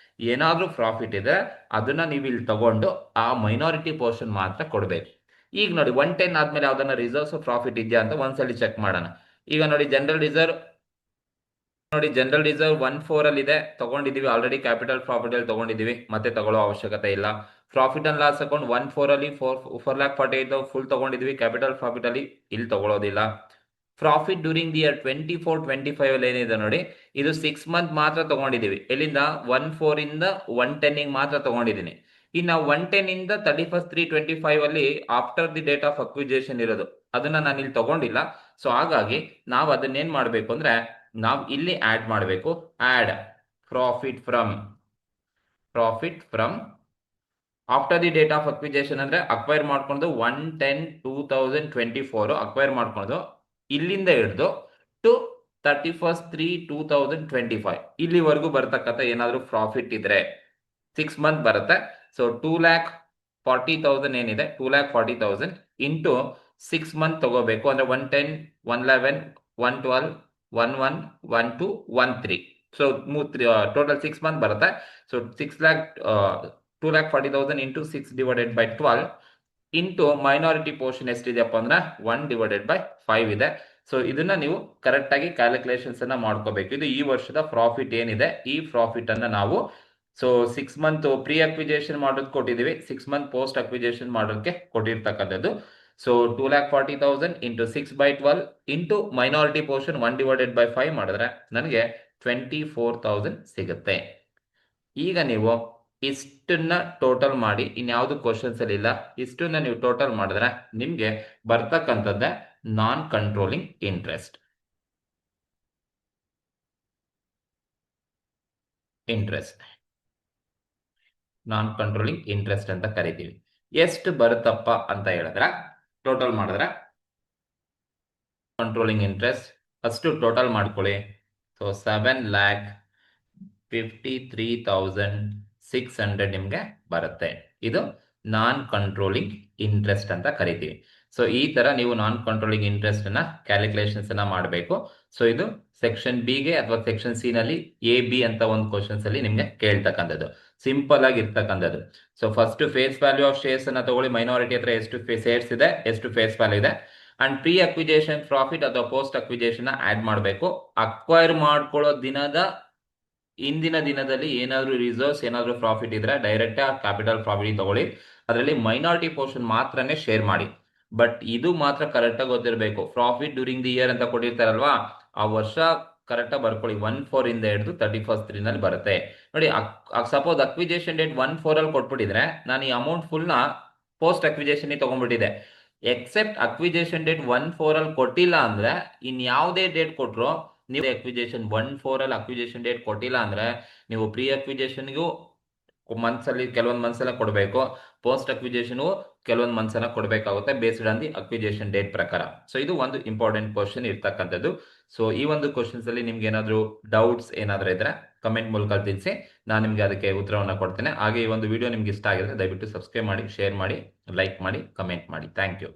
ಏನಾದ್ರೂ ಪ್ರಾಫಿಟ್ ಇದೆ, ಅದನ್ನ ನೀವು ಇಲ್ಲಿ ತಗೊಂಡು ಆ ಮೈನಾರಿಟಿ ಪೋರ್ಷನ್ ಮಾತ್ರ ಕೊಡಬೇಕು. ಈಗ ನೋಡಿ 110 ಆದ್ಮೇಲೆ ಯಾವ್ದನ್ನ ರಿಸರ್ವ್ಸ್ ಪ್ರಾಫಿಟ್ ಇದೆಯಾ ಅಂತ ಒಂದ್ಸಲಿ ಚೆಕ್ ಮಾಡೋಣ. ಈಗ ನೋಡಿ ಜನರಲ್ ರಿಸರ್ವ್ 1/4 ಅಲ್ಲಿ ಇದೆ, ತಗೊಂಡಿದೀವಿ ಆಲ್ರೆಡಿ. ಕ್ಯಾಪಿಟಲ್ ಪ್ರಾಫಿಟ್ ಅಲ್ಲಿ ತಗೊಂಡಿದೀವಿ, ಮತ್ತೆ ತಗೊಳ್ಳೋ ಅವಶ್ಯಕತೆ ಇಲ್ಲ. ಪ್ರಾಫಿಟ್ ಅಂಡ್ ಲಾಸ್ ಅಕೌಂಟ್ 1/4 ಅಲ್ಲಿ 4,48,000 ಫುಲ್ ತಗೊಂಡಿದ್ವಿ. ಕ್ಯಾಪಿಟಲ್ ಪ್ರಾಫಿಟ್ ಅಲ್ಲಿ ಇಲ್ಲಿ ತಗೊಳ್ಳೋದಿಲ್ಲ. ಪ್ರಾಫಿಟ್ ಡ್ಯೂರಿಂಗ್ ದಿ ಇಯರ್ 24-25 ಅಲ್ಲಿ ಏನಿದೆ ನೋಡಿ, ಇದು 6 ಮಂತ್ ಮಾತ್ರ ತಗೊಂಡಿದೀವಿ. ಎಲ್ಲಿಂದ 1/4 ಇಂದ 1/10 ಮಾತ್ರ ತಗೊಂಡಿದ್ದೀನಿ. ಇನ್ನು 1/10 ಇಂದ 31/3/25 ಅಲ್ಲಿ after the date of acquisition ಇರೋದು, ಅದನ್ನ ನಾನು ಇಲ್ಲಿ ತಗೊಂಡಿಲ್ಲ. ಸೊ ಹಾಗಾಗಿ ನಾವು ಅದನ್ನೇನ್ ಮಾಡ್ಬೇಕು ಅಂದ್ರೆ ನಾವು ಇಲ್ಲಿ ಆಡ್ ಮಾಡಬೇಕು. Add profit from after the date of acquisition ಅಂದ್ರೆ ಅಕ್ವೈರ್ ಮಾಡ್ಕೊಂಡು 1/10/2024 ಅಕ್ವೈರ್ ಮಾಡ್ಕೊಂಡು ಇಲ್ಲಿಂದ ಹಿಡಿದು ಟು 31/3/2025 ಇಲ್ಲಿವರೆಗೂ ಬರ್ತಕ್ಕಂಥ ಏನಾದ್ರೂ ಪ್ರಾಫಿಟ್ ಇದ್ರೆ 6 ಮಂತ್ ಬರುತ್ತೆ. ಸೊ 2,40,000 ಏನಿದೆ 2,40,000 ಇಂಟು 6 ಮಂತ್ ತಗೋಬೇಕು. ಅಂದ್ರೆ 110, 111, 112, 11, 12, 13. ಸೊ ಟೋಟಲ್ 6 ಮಂತ್ ಬರುತ್ತೆ. So 2,40,000 into 6/12 into minority portion ಎಷ್ಟಿದೆಯಪ್ಪ ಅಂದ್ರೆ 1/5 ಇದೆ. ಸೊ ಇದನ್ನ ನೀವು ಕರೆಕ್ಟ್ ಆಗಿ ಕ್ಯಾಲ್ಕುಲೇಷನ್ಸ್ ಅನ್ನ ಮಾಡ್ಕೋಬೇಕು. ಇದು ಈ ವರ್ಷದ ಪ್ರಾಫಿಟ್ ಏನಿದೆ, ಈ ಪ್ರಾಫಿಟ್ ಅನ್ನ ನಾವು 6 ಮಂತ್ ಪ್ರೀ ಅಕ್ವಿಜೇಷನ್ ಮಾಡೋದು ಕೊಟ್ಟಿದ್ದೀವಿ, 6 ಮಂತ್ ಪೋಸ್ಟ್ ಅಕ್ವಿಜೇಷನ್ ಮಾಡೋದಕ್ಕೆ ಕೊಟ್ಟಿರ್ತಕ್ಕಂಥದ್ದು. So 2,40,000 into 6/12 into minority portion 1/5 ಮಾಡಿದ್ರೆ ನನಗೆ 24,000 ಸಿಗುತ್ತೆ. ಈಗ ನೀವು ಇಷ್ಟನ್ನ ಟೋಟಲ್ ಮಾಡಿ, ಇನ್ಯಾವುದು ಕ್ವಶನ್ಸ್ ಅಲ್ಲಿ ಇಲ್ಲ, ಇಷ್ಟನ್ನ ನೀವು ಟೋಟಲ್ ಮಾಡಿದ್ರೆ ನಿಮ್ಗೆ ಬರ್ತಕ್ಕಂಥದ್ದೇ ನಾನ್ ಕಂಟ್ರೋಲಿಂಗ್ ಇಂಟ್ರೆಸ್ಟ್ ನಾನ್ ಕಂಟ್ರೋಲಿಂಗ್ ಇಂಟ್ರೆಸ್ಟ್ ಅಂತ ಕರಿತೀವಿ. ಎಷ್ಟು ಬರುತ್ತಪ್ಪ ಅಂತ ಹೇಳಿದ್ರೆ ಟೋಟಲ್ ಮಾಡಿದ್ರೆ ಕಂಟ್ರೋಲಿಂಗ್ ಇಂಟ್ರೆಸ್ಟ್ ಅಷ್ಟು ಟೋಟಲ್ ಮಾಡ್ಕೊಳ್ಳಿ. ಸೊ 7,53,600 ನಿಮ್ಗೆ ಬರುತ್ತೆ. ಇದು ನಾನ್ ಕಂಟ್ರೋಲಿಂಗ್ ಇಂಟ್ರೆಸ್ಟ್ ಅಂತ ಕರಿತೀವಿ. ಸೊ ಈ ತರ ನೀವು ನಾನ್ ಕಂಟ್ರೋಲಿಂಗ್ ಇಂಟ್ರೆಸ್ಟ್ ಅನ್ನ ಕ್ಯಾಲ್ಕುಲೇಷನ್ಸ್ ಅನ್ನ ಮಾಡಬೇಕು. ಸೊ ಇದು ಸೆಕ್ಷನ್ ಬಿ ಗೆ ಅಥವಾ ಸೆಕ್ಷನ್ ಸಿ ನಲ್ಲಿ ಎ ಬಿ ಅಂತ ಒಂದು ಕ್ವಶನ್ಸ್ ಅಲ್ಲಿ ನಿಮ್ಗೆ ಕೇಳ್ತಕ್ಕಂಥದ್ದು. ಸಿಂಪಲ್ ಆಗಿ ಇರ್ತಕ್ಕಂಥದ್ದು. So first phase value of shares ಅನ್ನ ತಗೊಳ್ಳಿ, ಮೈನಾರಿಟಿ ಹತ್ರ ಎಷ್ಟು ಶೇರ್ಸ್ ಇದೆ, ಎಷ್ಟು ಫೇಸ್ ವ್ಯಾಲ್ಯೂ ಇದೆ, ಅಂಡ್ ಪ್ರೀ ಅಕ್ವಿಜೇಷನ್ ಪ್ರಾಫಿಟ್ ಅಥವಾ ಪೋಸ್ಟ್ ಅಕ್ವಿಜೇಷನ್ ಆಡ್ ಮಾಡಬೇಕು. ಅಕ್ವೈರ್ ಮಾಡ್ಕೊಳ್ಳೋ ದಿನದ ಇಂದಿನ ದಿನದಲ್ಲಿ ಏನಾದರೂ ರಿಸರ್ವ್ಸ್ ಏನಾದರೂ ಪ್ರಾಫಿಟ್ ಇದ್ರೆ ಡೈರೆಕ್ಟ್ ಆ ಕ್ಯಾಪಿಟಲ್ ಪ್ರಾಫಿಟ್ ತಗೊಳ್ಳಿ, ಅದರಲ್ಲಿ ಮೈನಾರಿಟಿ ಪೋರ್ಷನ್ ಮಾತ್ರನೇ ಶೇರ್ ಮಾಡಿ. ಬಟ್ ಇದು ಮಾತ್ರ ಕರೆಕ್ಟಾಗಿ ಗೊತ್ತಿರಬೇಕು. ಪ್ರಾಫಿಟ್ ಡ್ಯೂರಿಂಗ್ ದಿ ಇಯರ್ ಅಂತ ಕೊಟ್ಟಿರ್ತಾರಲ್ವಾ, ಆ ವರ್ಷ ಕರೆಕ್ಟಾಗಿ ಬರ್ಕೊಳ್ಳಿ. 1/4 ಇಂದ ಹಿಡಿದು 31st 3 ನಲ್ಲಿ ಬರುತ್ತೆ ನೋಡಿ. ಸಪೋಸ್ ಅಕ್ವಿಜೇಷನ್ ಡೇಟ್ 1/4 ಅಲ್ಲಿ ಕೊಟ್ಬಿಟ್ಟಿದ್ರೆ ನಾನು ಈ ಅಮೌಂಟ್ ಫುಲ್ನ ಪೋಸ್ಟ್ ಅಕ್ವಿಜೇಷನ್ ತಗೊಂಡ್ಬಿಟ್ಟಿದೆ. ಎಕ್ಸೆಪ್ಟ್ ಅಕ್ವಿಜೇಷನ್ ಡೇಟ್ 1/4 ಅಲ್ಲಿ ಕೊಟ್ಟಿಲ್ಲ ಅಂದ್ರೆ ಇನ್ ಯಾವುದೇ ಡೇಟ್ ಕೊಟ್ಟರು ನೀವು ಅಕ್ವಿಜೇಷನ್ 1/4 ಅಲ್ಲಿ ಅಕ್ವಿಜೇಷನ್ ಡೇಟ್ ಕೊಟ್ಟಿಲ್ಲ ಅಂದ್ರೆ ನೀವು ಪ್ರೀ ಅಕ್ವಿಜೇಷನ್ಗೂ ಮಂತ್ಸಲ್ಲಿ ಕೆಲವೊಂದು ಮಂತ್ಸಲ್ಲ ಕೊಡಬೇಕು, ಪೋಸ್ಟ್ ಅಕ್ವಿಜೇಷನ್ಗೂ ಕೆಲವೊಂದು ಮಂತ್ಸನ್ನ ಕೊಡಬೇಕಾಗುತ್ತೆ based on the acquisition date ಪ್ರಕಾರ. ಸೊ ಇದು ಒಂದು ಇಂಪಾರ್ಟೆಂಟ್ ಕ್ವಶನ್ ಇರ್ತಕ್ಕಂಥದ್ದು. ಸೊ ಈ ಒಂದು ಕ್ವಶನ್ಸ್ ಅಲ್ಲಿ ನಿಮ್ಗೆ ಏನಾದರೂ ಡೌಟ್ಸ್ ಏನಾದರೂ ಇದ್ರೆ ಕಮೆಂಟ್ ಮೂಲಕ ತಿಳಿಸಿ, ನಾನು ನಿಮ್ಗೆ ಅದಕ್ಕೆ ಉತ್ತರವನ್ನು ಕೊಡ್ತೇನೆ. ಹಾಗೆ ಈ ಒಂದು ವಿಡಿಯೋ ನಿಮ್ಗೆ ಇಷ್ಟ ಆಗಿದ್ರೆ ದಯವಿಟ್ಟು ಸಬ್ಸ್ಕ್ರೈಬ್ ಮಾಡಿ, ಶೇರ್ ಮಾಡಿ, ಲೈಕ್ ಮಾಡಿ, ಕಮೆಂಟ್ ಮಾಡಿ. Thank you.